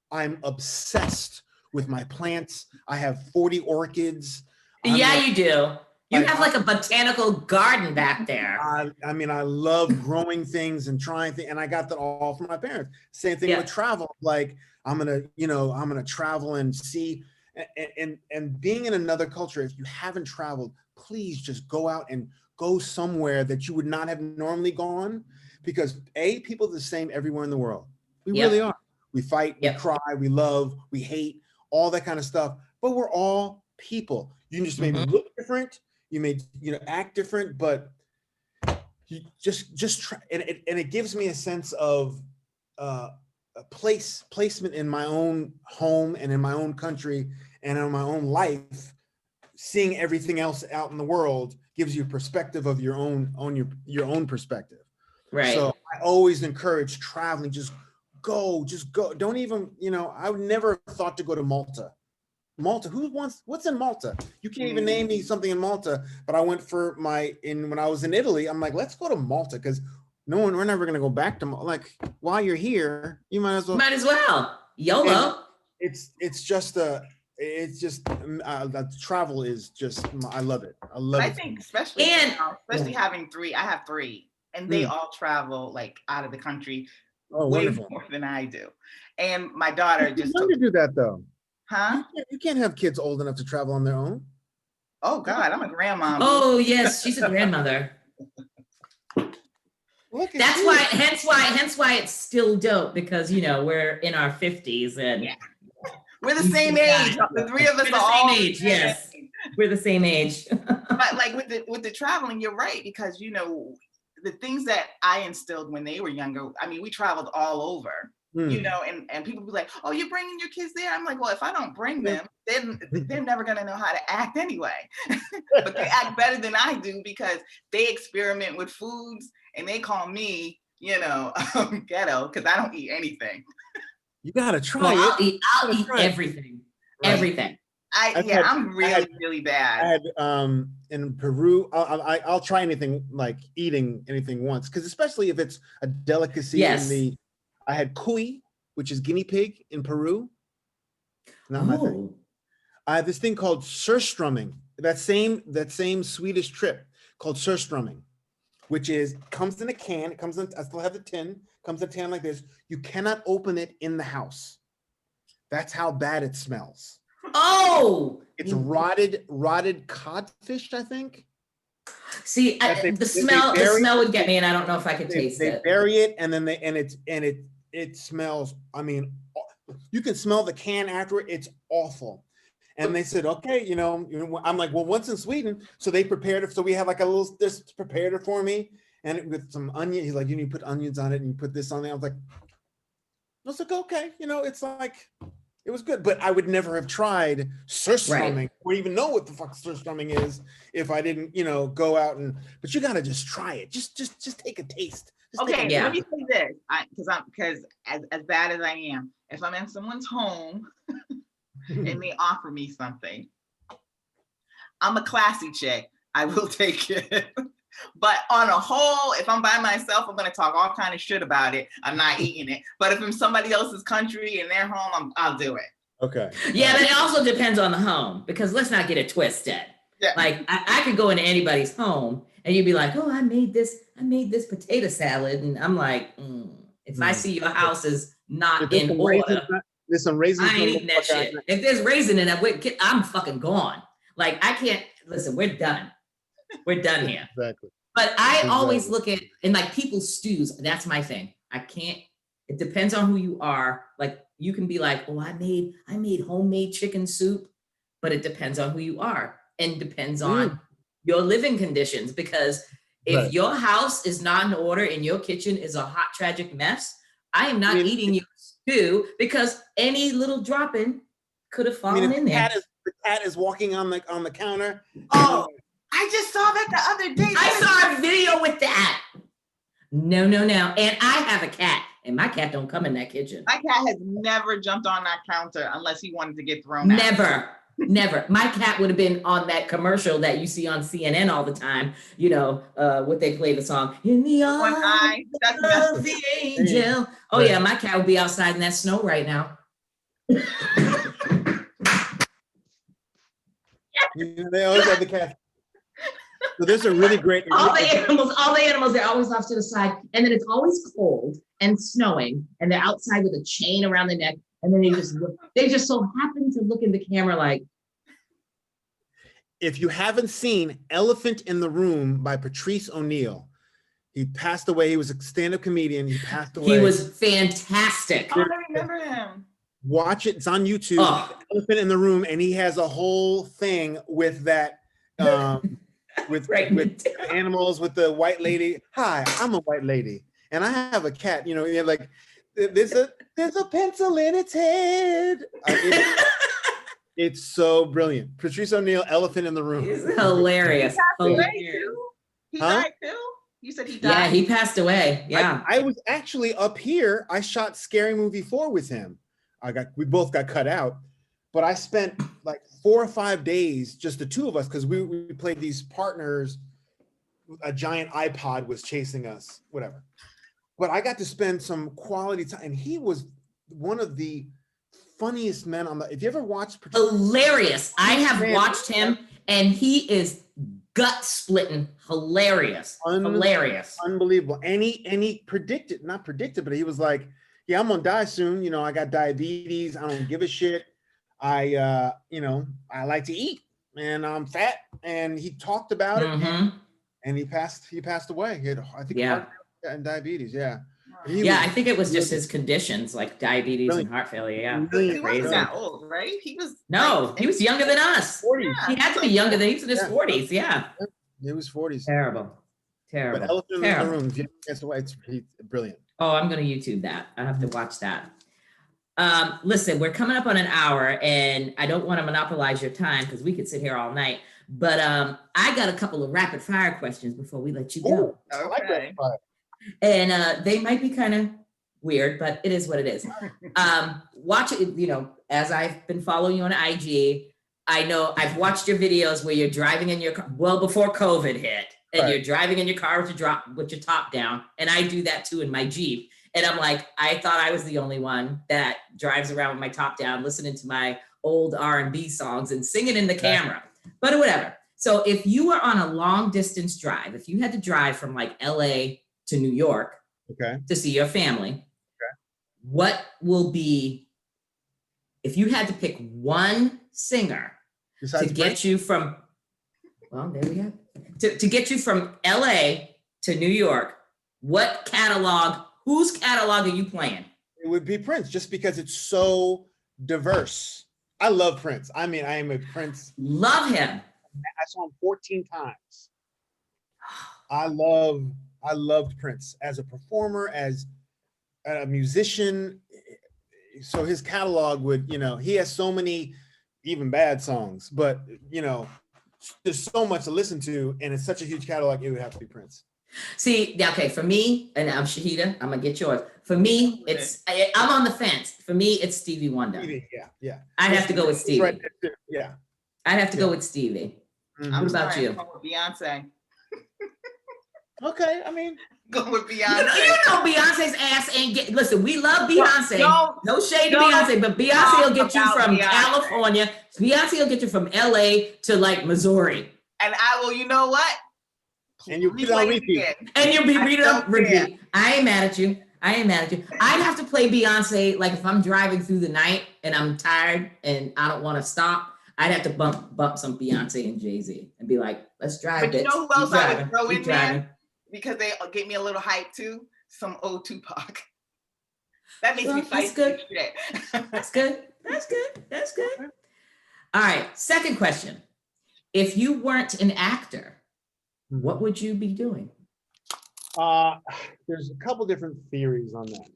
I'm obsessed with my plants. I have 40 orchids. You do. You have like a botanical garden back there. I love growing things and trying things, and I got that all from my parents. Same thing with travel. Like I'm gonna travel and see. And being in another culture, if you haven't traveled, please just go out and go somewhere that you would not have normally gone, because people are the same everywhere in the world. We really are. We fight, we cry, we love, we hate, all that kind of stuff. But we're all people. You just maybe look different. You may act different, but you just try. And it gives me a sense of a placement in my own home and in my own country and in my own life. Seeing everything else out in the world gives you a perspective of your own perspective. Right. So I always encourage traveling. Just go. Don't even, I would never thought to go to Malta. What's in Malta? You can't even name me something in Malta, but I went when I was in Italy, I'm like, let's go to Malta, because we're never going to go back to Malta. Like, while you're here, you might as well. YOLO. It's just it's just travel is just, I love it. I love I it. think especially And- especially having three, I have three, and they Mm. all travel like out of the country Oh, way wonderful. more than I do. And my daughter It's just fun took, to do that though. huh? You can't have kids old enough to travel on their own. Oh God, I'm a grandma. Oh yes, she's a grandmother. Look at That's you. why, hence why it's still dope, because you know we're in our 50s and Yeah. We're the same age. The three of us we're are the all same age. Yes, we're the same age. But like with the traveling, you're right, because you know the things that I instilled when they were younger. I mean, we traveled all over, you know, and people be like, "Oh, you're bringing your kids there?" I'm like, "Well, if I don't bring them, then they're never gonna know how to act anyway." But they act better than I do because they experiment with foods, and they call me, you know, ghetto because I don't eat anything. You gotta try Well, it. I'll eat Right. everything, Right. everything. I'm really I bad. had in Peru. I'll try anything, like eating anything once, because especially if it's a delicacy. Yes. I had cuy, which is guinea pig in Peru. Not my thing. Ooh. I have this thing called surströmming. That same Swedish trip called surströmming, which comes in a can. It comes in. I still have the tin. Comes in a can like this. You cannot open it in the house. That's how bad it smells. Oh, It's rotted codfish, I think. see, the smell would get me, and I don't know if I could taste They it. bury it, and then it smells. I mean, you can smell the can after it. It's awful. And they said, okay, you know, I'm like, well, once in Sweden, so they prepared it. So we have like a little, this prepared it for me, and with some onion. He's like, you need to put onions on it, and you put this on there. I was like, okay, you know, it's like, it was good, but I would never have tried surströmming or even know what the fuck surströmming is if I didn't, you know, go out but you gotta just try it. Just take a taste. Just take Okay, Yeah. let me say this, because as bad as I am, if I'm in someone's home and they offer me something, I'm a classy chick. I will take it. But on a whole, if I'm by myself, I'm gonna talk all kind of shit about it. I'm not eating it. But if I'm somebody else's country and they're home, I'll do it. Okay. Yeah, but it also depends on the home, because let's not get it twisted. Yeah. Like I could go into anybody's home and you'd be like, "Oh, I made this potato salad," and I'm like, if I see your house is not in order, There's some raisins. I ain't eating that shit. If there's raisin in it, I'm fucking gone. Like I can't listen. We're done. We're done here. Exactly. But I always look at, and like people's stews, that's my thing. I can't, it depends on who you are. Like you can be like, oh, I made homemade chicken soup, but it depends on who you are and depends on your living conditions. Because if your house is not in order and your kitchen is a hot, tragic mess, I am not eating your stew, because any little drop-in could have fallen in there. The cat is walking on the counter. Oh, I just saw that the other day. I saw a video with that. No. And I have a cat, and my cat don't come in that kitchen. My cat has never jumped on that counter unless he wanted to get thrown out. Never. My cat would have been on that commercial that you see on CNN all the time. You know, what they play the song, "In the One eye. Arms That's of the Angel." Oh yeah, my cat would be outside in that snow right now. You know, they always have the cat. So there's a really great. All the animals, they're always off to the side. And then it's always cold and snowing, and they're outside with a chain around the neck. And then they just so happen to look in the camera like. If you haven't seen Elephant in the Room by Patrice O'Neal, he passed away. He was a stand-up comedian. He passed away. He was fantastic. Oh, I remember him. Watch it. It's on YouTube. Oh. Elephant in the Room, and he has a whole thing with that. With animals, with the white lady. Hi, I'm a white lady, and I have a cat. You know, you're like, there's a pencil in its head. It's so brilliant. Patrice O'Neal, Elephant in the Room. He's hilarious. He died too? You said he died? Yeah, he passed away. Yeah. I was actually up here. I shot Scary Movie 4 with him. We both got cut out, but I spent like 4 or 5 days, just the two of us, because we played these partners. A giant iPod was chasing us, whatever. But I got to spend some quality time, and he was one of the funniest men on the. If you ever watched, Hilarious. I have watched him, and he is gut splitting hilarious. Hilarious. Unbelievable. And he predicted, not predicted, but he was like, yeah, I'm gonna die soon. You know, I got diabetes. I don't give a shit. I like to eat and I'm fat. And he talked about it and he passed away. He had, I think, heart and diabetes. Yeah. I think it was just his conditions, like diabetes and heart failure. Yeah. He wasn't that old, right? He was he was younger than us. 40s. He had to be younger than he was in his 40s. Yeah. He was 40s. Terrible. But Elephant in the Room, if you guess away, it's brilliant. Oh, I'm going to YouTube that. I have to watch that. Listen, we're coming up on an hour, and I don't want to monopolize your time because we could sit here all night. But I got a couple of rapid fire questions before we let you go. Okay. And they might be kind of weird, but it is what it is. Watch it, as I've been following you on IG, I know I've watched your videos where you're driving in your car, well before COVID hit, and you're driving in your car with your top down. And I do that too in my Jeep. And I'm like, I thought I was the only one that drives around with my top down, listening to my old R&B songs and singing in the camera, but whatever. So if you were on a long distance drive, if you had to drive from like LA to New York to see your family, what will be, if you had to pick one singer to get you from, well, there we go, to get you from LA to New York, whose catalog are you playing? It would be Prince, just because it's so diverse. I love Prince. I mean, I am a Prince. Love him. I saw him 14 times. I loved Prince as a performer, as a musician. So his catalog would, he has so many even bad songs, but there's so much to listen to, and it's such a huge catalog, it would have to be Prince. See, okay, for me, and I'm Shahida, I'm gonna get yours. For me, I'm on the fence. For me, it's Stevie Wonder. Yeah. I'd have to go with Stevie. Right. Yeah. I'd have to go with Stevie. I'm What about you? I'm going with Beyonce. Okay, I mean, Go with Beyonce. You know Beyonce's ass ain't get. Listen, we love Beyonce. No shade to Beyonce, but Beyonce will get you from California. Beyonce will get you from LA to like Missouri. And I will, you know what? And you'll be on repeat. And you'll be reading up repeat. I ain't mad at you. I'd have to play Beyonce, like if I'm driving through the night and I'm tired and I don't want to stop, I'd have to bump some Beyonce and Jay-Z and be like, let's drive. But you know who else I would throw in there? Because they get me a little hype too. Some old Tupac. That makes me fight. That's good. That's good. All right. Second question. If you weren't an actor, what would you be doing? There's a couple different theories on that.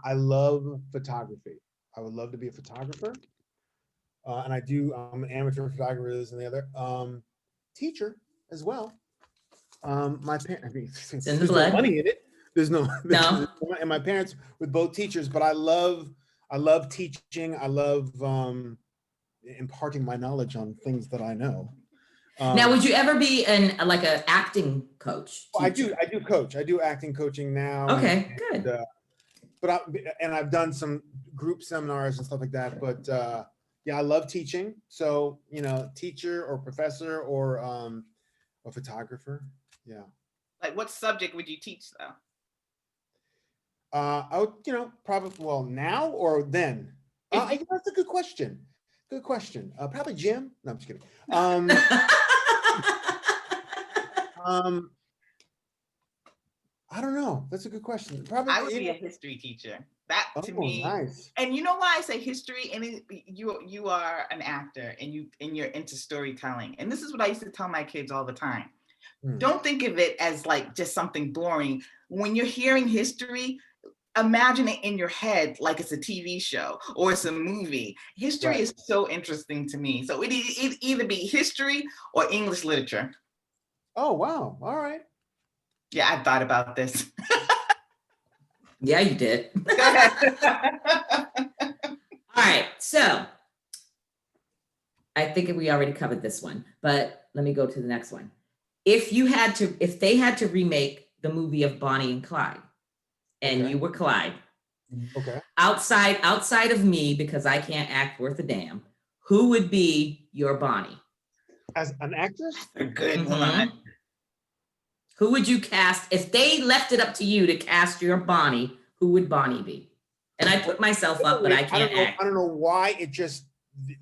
I love photography. I would love to be a photographer. And I'm an amateur photographer and the other. Teacher as well. My parents, there's no money in it. There's no. And my parents with both teachers, but I love teaching. I love imparting my knowledge on things that I know. Now, would you ever be an acting coach? Well, I do coach. I do acting coaching now. Okay, good. I've done some group seminars and stuff like that. But I love teaching. So teacher or professor or a photographer. Yeah. Like, what subject would you teach though? I would, probably now or then. That's a good question. Probably gym. No, I'm just kidding. I don't know. That's a good question. Probably I would be a history teacher. That to me. Nice. And you know why I say history? And you are an actor, and you're into storytelling. And this is what I used to tell my kids all the time. Don't think of it as like just something boring. When you're hearing history, imagine it in your head like it's a TV show or it's a movie. History is so interesting to me. So it'd either be history or English literature. Oh, wow. All right. Yeah, I've thought about this. Yeah, you did. All right. So I think we already covered this one, but let me go to the next one. If they had to remake the movie of Bonnie and Clyde, and you were Clyde, outside of me, because I can't act worth a damn, who would be your Bonnie? As an actress? A good Mhm. one. Who would you cast if they left it up to you to cast your Bonnie? Who would Bonnie be? And I put myself up, but I can't act. I don't know why it just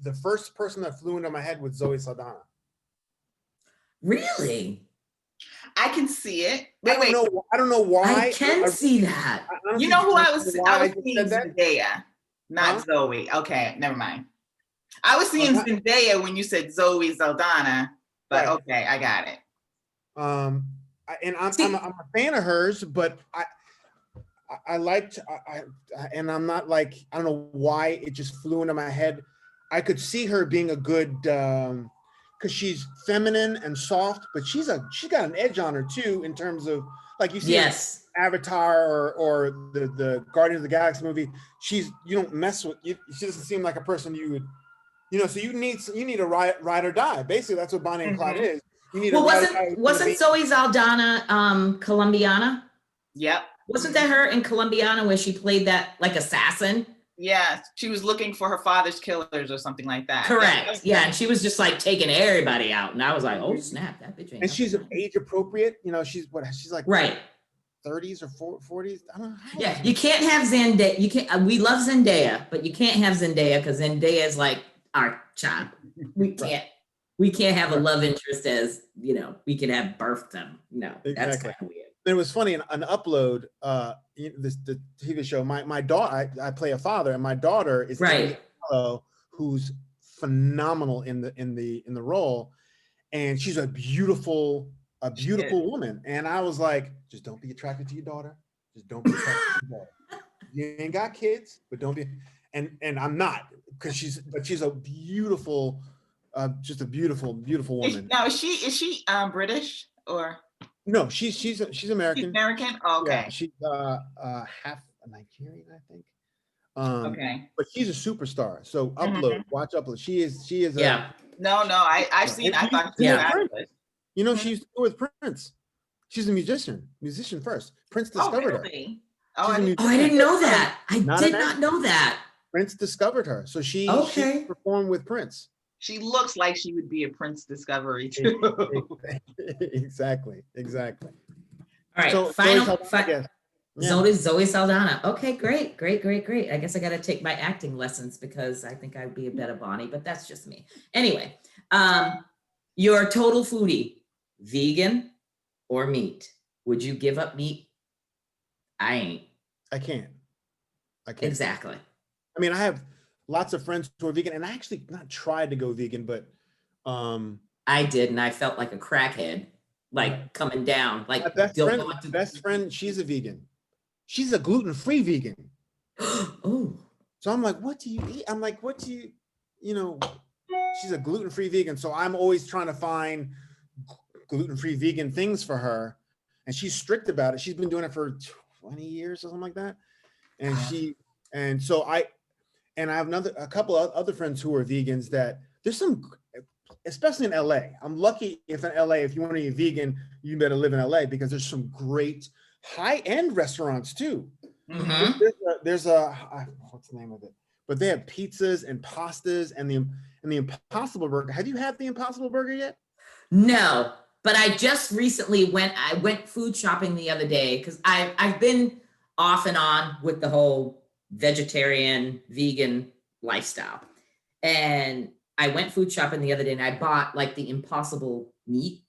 the first person that flew into my head was Zoe Saldana. Really? I can see it. I don't know why. I can see that. You know who I was why seeing? said that? Zendaya, not Huh? Zoe. Okay, never mind. I was seeing not- Zendaya when you said Zoe Saldana, but Right. okay, I got it. I'm a fan of hers, but and I'm not like, I don't know why it just flew into my head. I could see her being a good, because she's feminine and soft, but she's got an edge on her too, in terms of, like you see Yes. Avatar or the Guardians of the Galaxy movie. You don't mess with you. She doesn't seem like a person you would, so you need a ride or die. Basically, that's what Bonnie and Clyde is. You need Well, a ride or die. wasn't Zoe Saldana Colombiana? Yep. Wasn't that her in Colombiana where she played that like assassin? Yeah, she was looking for her father's killers or something like that. Correct. Yeah, and she was just like taking everybody out, and I was like, oh snap, that bitch ain't. And she's age appropriate. She's like right. 30s or 40s. I don't know. Yeah, you can't have Zendaya. You can't. We love Zendaya, but you can't have Zendaya because Zendaya is like our child. We can't. We can't have a love interest as we can have birthed them. No, that's kind of weird. It was funny an Upload, the TV show. My daughter, I play a father, and my daughter is right. Who's phenomenal in the role, and she's a beautiful woman. And I was like, just don't be attracted to your daughter. Just don't be attracted to your daughter. You ain't got kids, but don't be. And I'm not, because she's a beautiful, just a beautiful woman. Now is she British or? No, she's American. She's American? Oh, okay. Yeah, she's half Nigerian, I think. Okay. But she's a superstar. So watch Upload. She is yeah. No, I've seen. I thought she was fabulous. She used to go with Prince. She's a musician first. Prince discovered her. Oh, I didn't know that. I did not know that. Prince discovered her, so she performed with Prince. She looks like she would be a Prince discovery too. Exactly. All right, so, final. Zoe Saldana. Okay, great. I guess I got to take my acting lessons because I think I'd be a better Bonnie, but that's just me. Anyway, you're a total foodie, vegan or meat. Would you give up meat? I ain't. I can't. Exactly. I mean, I have lots of friends who are vegan, and I actually not tried to go vegan, but I did, and I felt like a crackhead, like coming down. Like my best friend, she's a vegan. She's a gluten-free vegan. Oh. So I'm like, what do you eat? I'm like, what do you, she's a gluten-free vegan. So I'm always trying to find gluten-free vegan things for her. And she's strict about it. She's been doing it for 20 years or something like that. And I have a couple of other friends who are vegans that there's some, especially in LA. I'm lucky if in LA, if you want to eat vegan, you better live in LA because there's some great high-end restaurants too. Mm-hmm. There's what's the name of it? But they have pizzas and pastas and the Impossible Burger. Have you had the Impossible Burger yet? No, but I just recently went food shopping the other day because I've been off and on with the whole vegetarian vegan lifestyle, and I went food shopping the other day and I bought like the Impossible meat,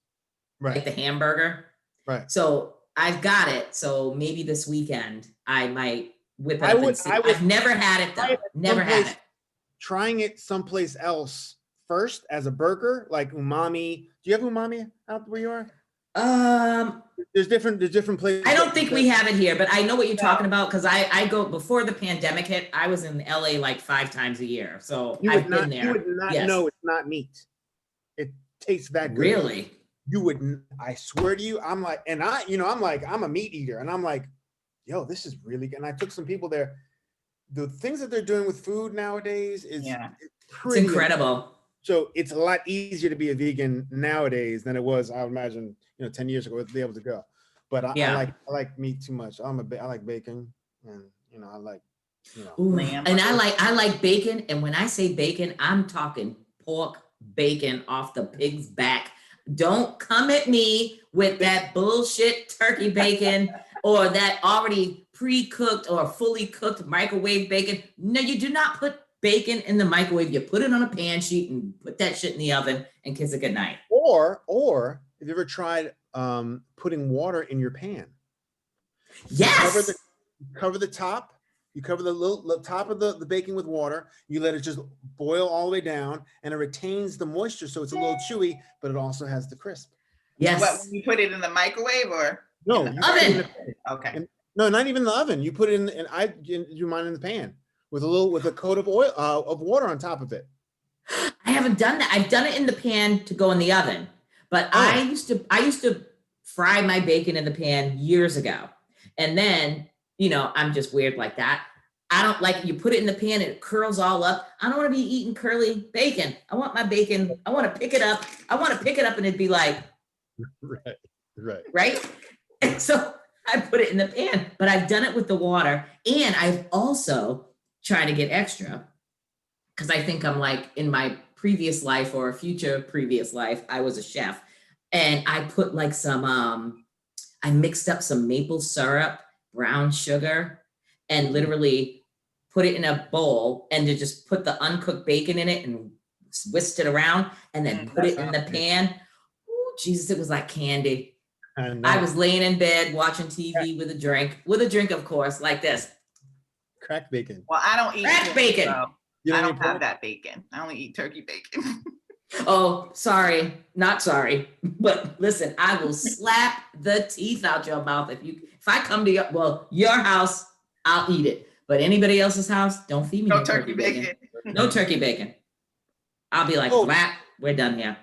right? Like the hamburger, right? So I've got it. So maybe this weekend I might whip it up and see. I've never had it though. Never had it. Trying it someplace else first as a burger, like Umami. Do you have Umami out where you are? There's different places. I don't think we have it here, but I know what you're talking about because I go before the pandemic hit. I was in LA like 5 times a year, so I've been there. You would not know it's not meat. It tastes that good. Really? You wouldn't. I swear to you, I'm like, and I'm like, I'm a meat eater, and I'm like, yo, this is really good. And I took some people there. The things that they're doing with food nowadays is it's incredible. So it's a lot easier to be a vegan nowadays than it was, I would imagine, 10 years ago to be able to go. But I like meat too much. I like bacon, and I like You know. Ooh, Lamb. and I like bacon. And when I say bacon, I'm talking pork bacon off the pig's back. Don't come at me with that bullshit turkey bacon or that already pre-cooked or fully cooked microwave bacon. No, you do not put bacon in the microwave. You put it on a pan sheet and put that shit in the oven and kiss it goodnight. Or have you ever tried putting water in your pan? Yes. Cover the top. You cover the little top of the bacon with water. You let it just boil all the way down, and it retains the moisture, so it's a little chewy, but it also has the crisp. Yes. What, when you put it in the microwave or? No, in you the put it in oven. the- Okay. no, not even the oven. You put it in, and I do mine in the pan with a coat of oil of water on top of it. I haven't done that. I've done it in the pan to go in the oven, but I used to fry my bacon in the pan years ago. And then, I'm just weird like that. I don't like you put it in the pan and it curls all up. I don't want to be eating curly bacon. I want my bacon. I want to pick it up. And it'd be like, right. And so I put it in the pan, but I've done it with the water. And I've also tried to get extra because I think I'm like in my previous life or a future previous life, I was a chef. And I put like I mixed up some maple syrup, brown sugar, and literally put it in a bowl and to just put the uncooked bacon in it and whisked it around and then put it in the pan. Ooh, Jesus, it was like candy. I was laying in bed watching TV with a drink, of course, like this. Cracked bacon. Well, I don't eat Cracked bacon. So I don't have that bacon. I only eat turkey bacon. Oh, sorry, not sorry. But listen, I will slap the teeth out your mouth if I come to your house, I'll eat it. But anybody else's house, don't feed me No turkey bacon. No turkey bacon. I'll be like, we're done here.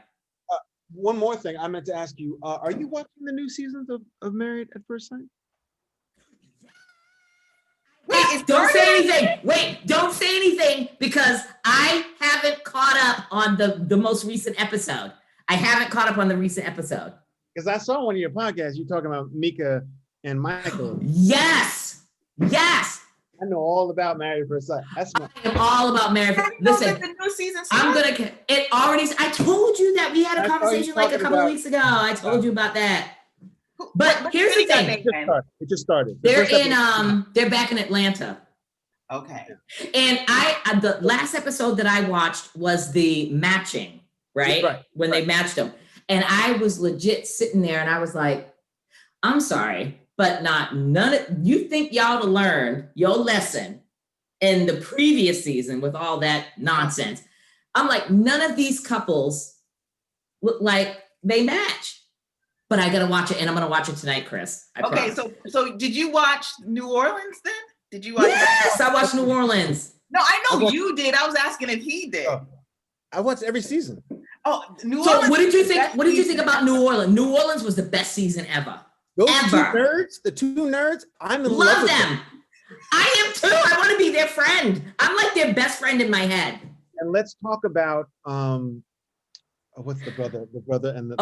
One more thing I meant to ask you: are you watching the new seasons of Married at First Sight? Wait, don't say anything because I haven't caught up on the most recent episode. I haven't caught up on the recent episode. Because I saw one of your podcasts, you talking about Mika and Michael. Yes. I know all about Married at First Sight. I am all about Married. Listen, the new season I told you that we had a conversation like a couple of weeks ago. I told you about that. But here's the thing. It just started. They're back in Atlanta. Okay. And the last episode that I watched was the matching, right? When they matched them. And I was legit sitting there and I was like, I'm sorry, but you think y'all to learn your lesson in the previous season with all that nonsense. I'm like, none of these couples look like they match. But I gotta watch it, and I'm gonna watch it tonight, Chris. Okay, so did you watch New Orleans then? Did you watch? Yes, I watched New Orleans. No, I know you did. I was asking if he did. I watched every season. Oh, New Orleans. So what did you think? What did you think about New Orleans? New Orleans was the best season ever. Those the two nerds, I'm in love with them. I am too. I want to be their friend. I'm like their best friend in my head. And let's talk about what's the brother? The brother and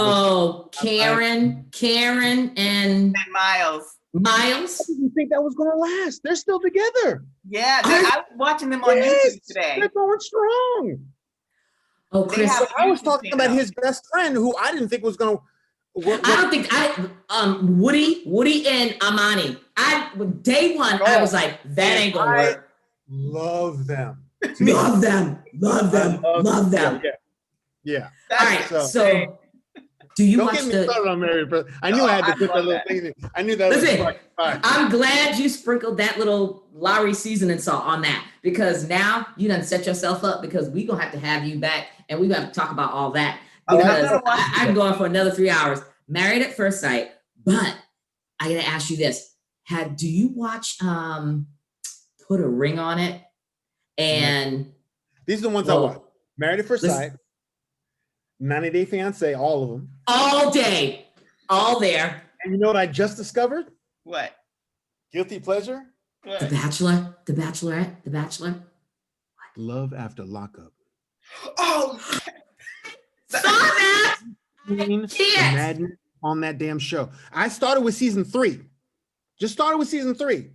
Karen and Miles. I didn't think that was going to last. They're still together. Yeah, I was watching them on YouTube today. They're going strong. Oh, Chris, I was talking about his best friend, who I didn't think was going to. Woody and Amani. Day one, I was like, that ain't gonna work. Love them. Love them. Yeah. All right. So do you Don't get me started on Married? I knew I had to put that little thing in. I knew that. Listen, I'm glad you sprinkled that little Lowry seasoning salt on that, because now you done set yourself up, because we're gonna have you back and we're gonna have to talk about all that. Because I'm going for another 3 hours. Married at First Sight. But I gotta ask you this. Do you watch Put a Ring on It? And these are the ones I watch. Married at First Sight, 90 Day Fiance, all of them. All day. All there. And you know what I just discovered? What? Guilty pleasure? What? The Bachelor, The Bachelorette, The Bachelor. What? Love After Lockup. Oh, saw that. Madness on that damn show. I started with season 3. Just started with season 3.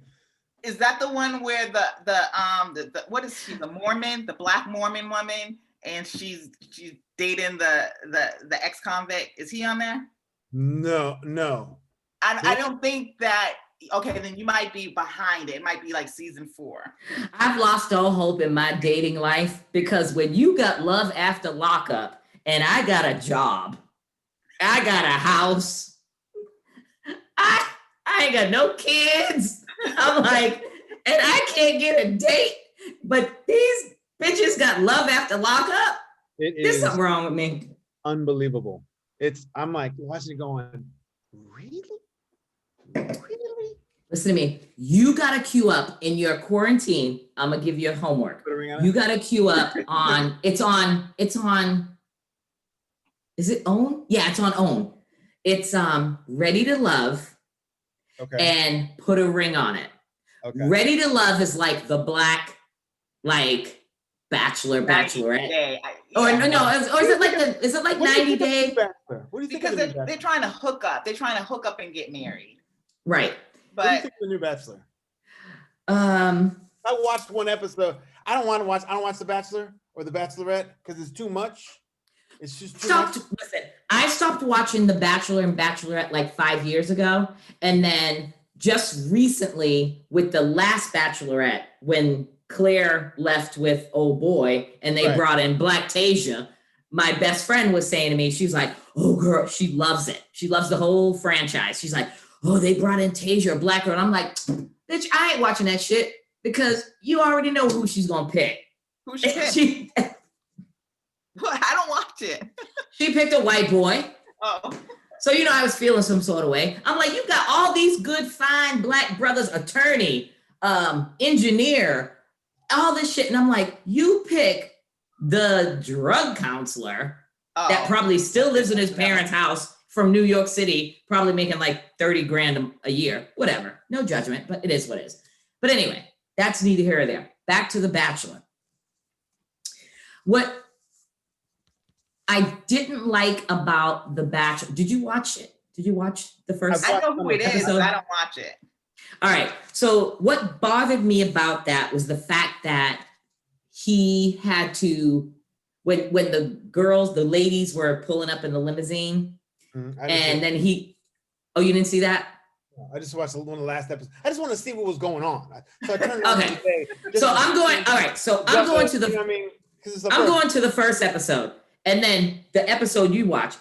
Is that the one where the what is she? The Mormon, the Black Mormon woman, and she's dating the ex-convict. Is he on there? No. I don't think that. Okay, then you might be behind it. It might be like season 4. I've lost all hope in my dating life because when you got love after lockup and I got a job, I got a house, I ain't got no kids. I'm like, and I can't get a date, but these bitches got love after lockup. There's something wrong with me. Unbelievable. I'm like watching it going, really? Listen to me. You got to queue up in your quarantine. I'm going to give you a homework. You got to queue up on, it's on, is it OWN? Yeah, it's on OWN. It's Ready to Love. Okay. And Put a Ring on It. Okay. Ready to Love is like the black, like Bachelorette. Or is it like 90 Day? What do you think? Because they're trying to hook up. They're trying to hook up and get married. Right. What do you think of the new Bachelor? I watched one episode. I don't watch The Bachelor or The Bachelorette because it's too much. It's just too much. Listen, I stopped watching The Bachelor and Bachelorette like 5 years ago. And then just recently with the last Bachelorette, when Claire left with old boy and they brought in Black Tasia, my best friend was saying to me, she's like, oh girl, she loves it. She loves the whole franchise. She's like, oh, they brought in Tasia, a black girl. And I'm like, bitch, I ain't watching that shit because you already know who she's gonna pick. Who she picked? I don't watch it. She picked a white boy. Oh. So, I was feeling some sort of way. I'm like, you got all these good, fine black brothers, attorney, engineer, all this shit. And I'm like, you pick the drug counselor that probably still lives in his parents' house from New York City, probably making like 30 grand a year, whatever. No judgment, but it is what it is. But anyway, that's neither here or there. Back to The Bachelor. What I didn't like about The Bachelor, did you watch it? Did you watch the first episode? I know who it is, but I don't watch it. All right. So what bothered me about that was the fact that he had to, when the ladies were pulling up in the limousine, and then you didn't see that? I just watched one of the last episodes. I just want to see what was going on. So I turned it on okay. today, So I'm going. All right. So I'm going to the. You know what I mean? I'm going to the first episode, and then the episode you watch,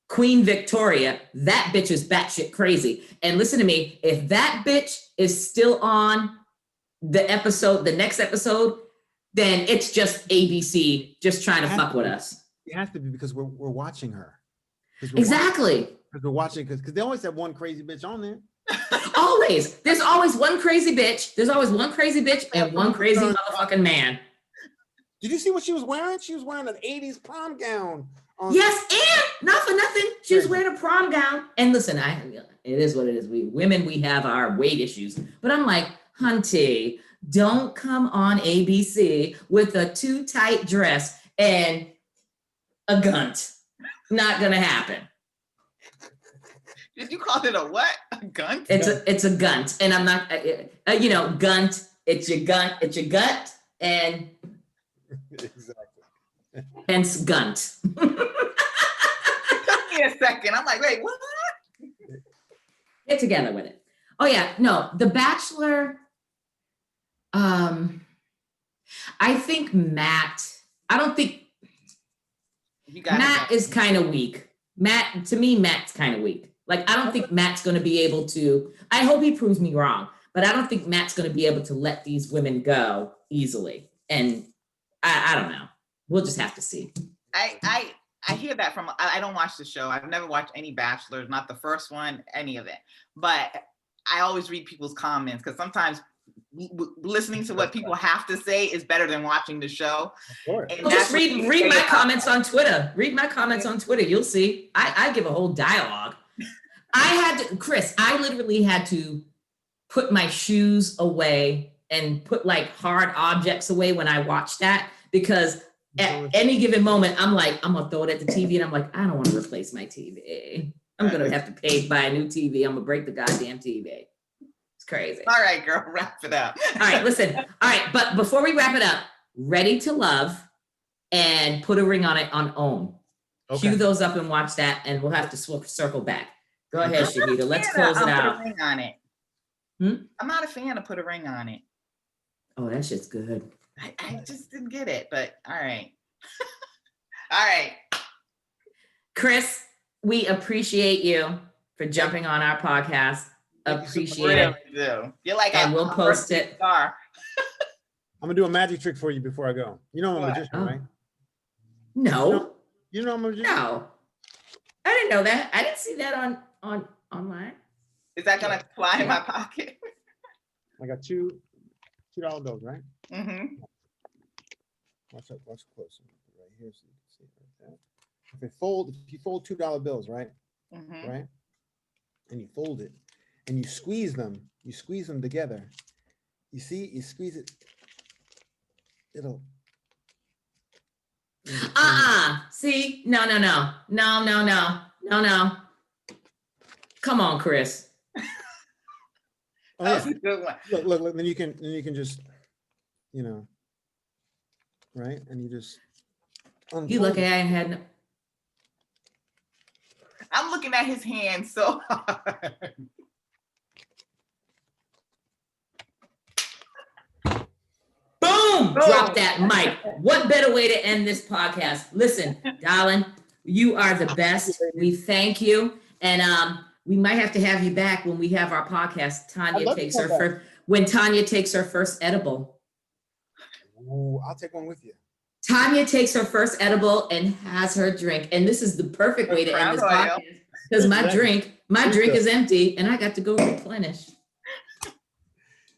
Queen Victoria. That bitch is batshit crazy. And listen to me. If that bitch is still on the next episode, then it's just ABC just trying to fuck with us. It has to be because we're watching her. Exactly. Because we're watching, because they always have one crazy bitch on there. Always. There's always one crazy bitch. There's always one crazy bitch and one crazy motherfucking man. Did you see what she was wearing? She was wearing an 80s prom gown. Yes, and not for nothing, she was wearing a prom gown. And listen, it is what it is. We women, we have our weight issues. But I'm like, hunty, don't come on ABC with a too tight dress and a gunt. Not gonna happen. Did you call it a what? A gunt? It's a gunt, and I'm not. Gunt. It's your gunt. It's your gut, and exactly. Hence gunt. Took me a second. I'm like, wait, what? Get together with it. Oh yeah, no, The Bachelor. I think Matt. I don't think. Matt is kind of weak. Matt's kind of weak. Like, I don't think Matt's going to be able to, I hope he proves me wrong, but I don't think Matt's going to be able to let these women go easily. And I don't know. We'll just have to see. I hear that from, I don't watch the show. I've never watched any Bachelors, not the first one, any of it. But I always read people's comments because sometimes listening to what people have to say is better than watching the show. Well, just read my comments on Twitter. Read my comments on Twitter. You'll see. I give a whole dialogue. I literally had to put my shoes away and put like hard objects away when I watched that, because at any given moment, I'm like, I'm gonna throw it at the TV and I'm like, I don't want to replace my TV. I'm gonna have to buy a new TV. I'm gonna break the goddamn TV. It's crazy. All right, girl, wrap it up. All right, listen. All right, but before we wrap it up, Ready to Love and Put a Ring on It on OWN. Okay. Cue those up and watch that, and we'll have to circle back. Go ahead, Shahida. Let's Yeah, close it Put out. a ring on it. Hmm? I'm not a fan of Put a Ring on It. Oh, that shit's good. I just didn't get it, but all right. All right. Chris, we appreciate you for jumping on our podcast. Thank you so much. Appreciate it. Really do. You're like And a we'll post it. star. I'm gonna do a magic trick for you before I go. You know I'm a What? magician, Oh. right? No, You know I'm a magician. no. I didn't know that. I didn't see that online. Is that gonna fly in my pocket? I got $2 bills, right? Mm-hmm. Watch close. Right here, so you can see it right there. If you fold $2 bills, right? Mm-hmm. Right? And you fold it, and you squeeze them together. You see, you squeeze it. It'll. See, no. Come on, Chris. Oh, That was yeah. a good one. Look. Then you can just, right? And you just. You unfold look it. at it and had. I'm looking at his hand so hard. Boom! Boom. Drop that mic. What better way to end this podcast? Listen, darling, you are the best. We thank you. And we might have to have you back when we have our podcast. I'd love to come back. When Tanya takes her first edible. Ooh, I'll take one with you. Tanya takes her first edible and has her drink. And this is the perfect way to end this Crown Royal. podcast. Because my drink is empty and I got to go replenish.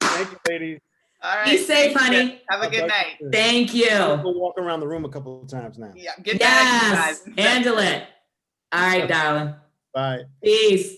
Thank you, ladies. All right. Be safe, honey. Have a good night. Thank you. We'll walk around the room a couple of times now. Yeah. Get back, you Yes. guys. Handle it. All right, darling. Bye. Peace.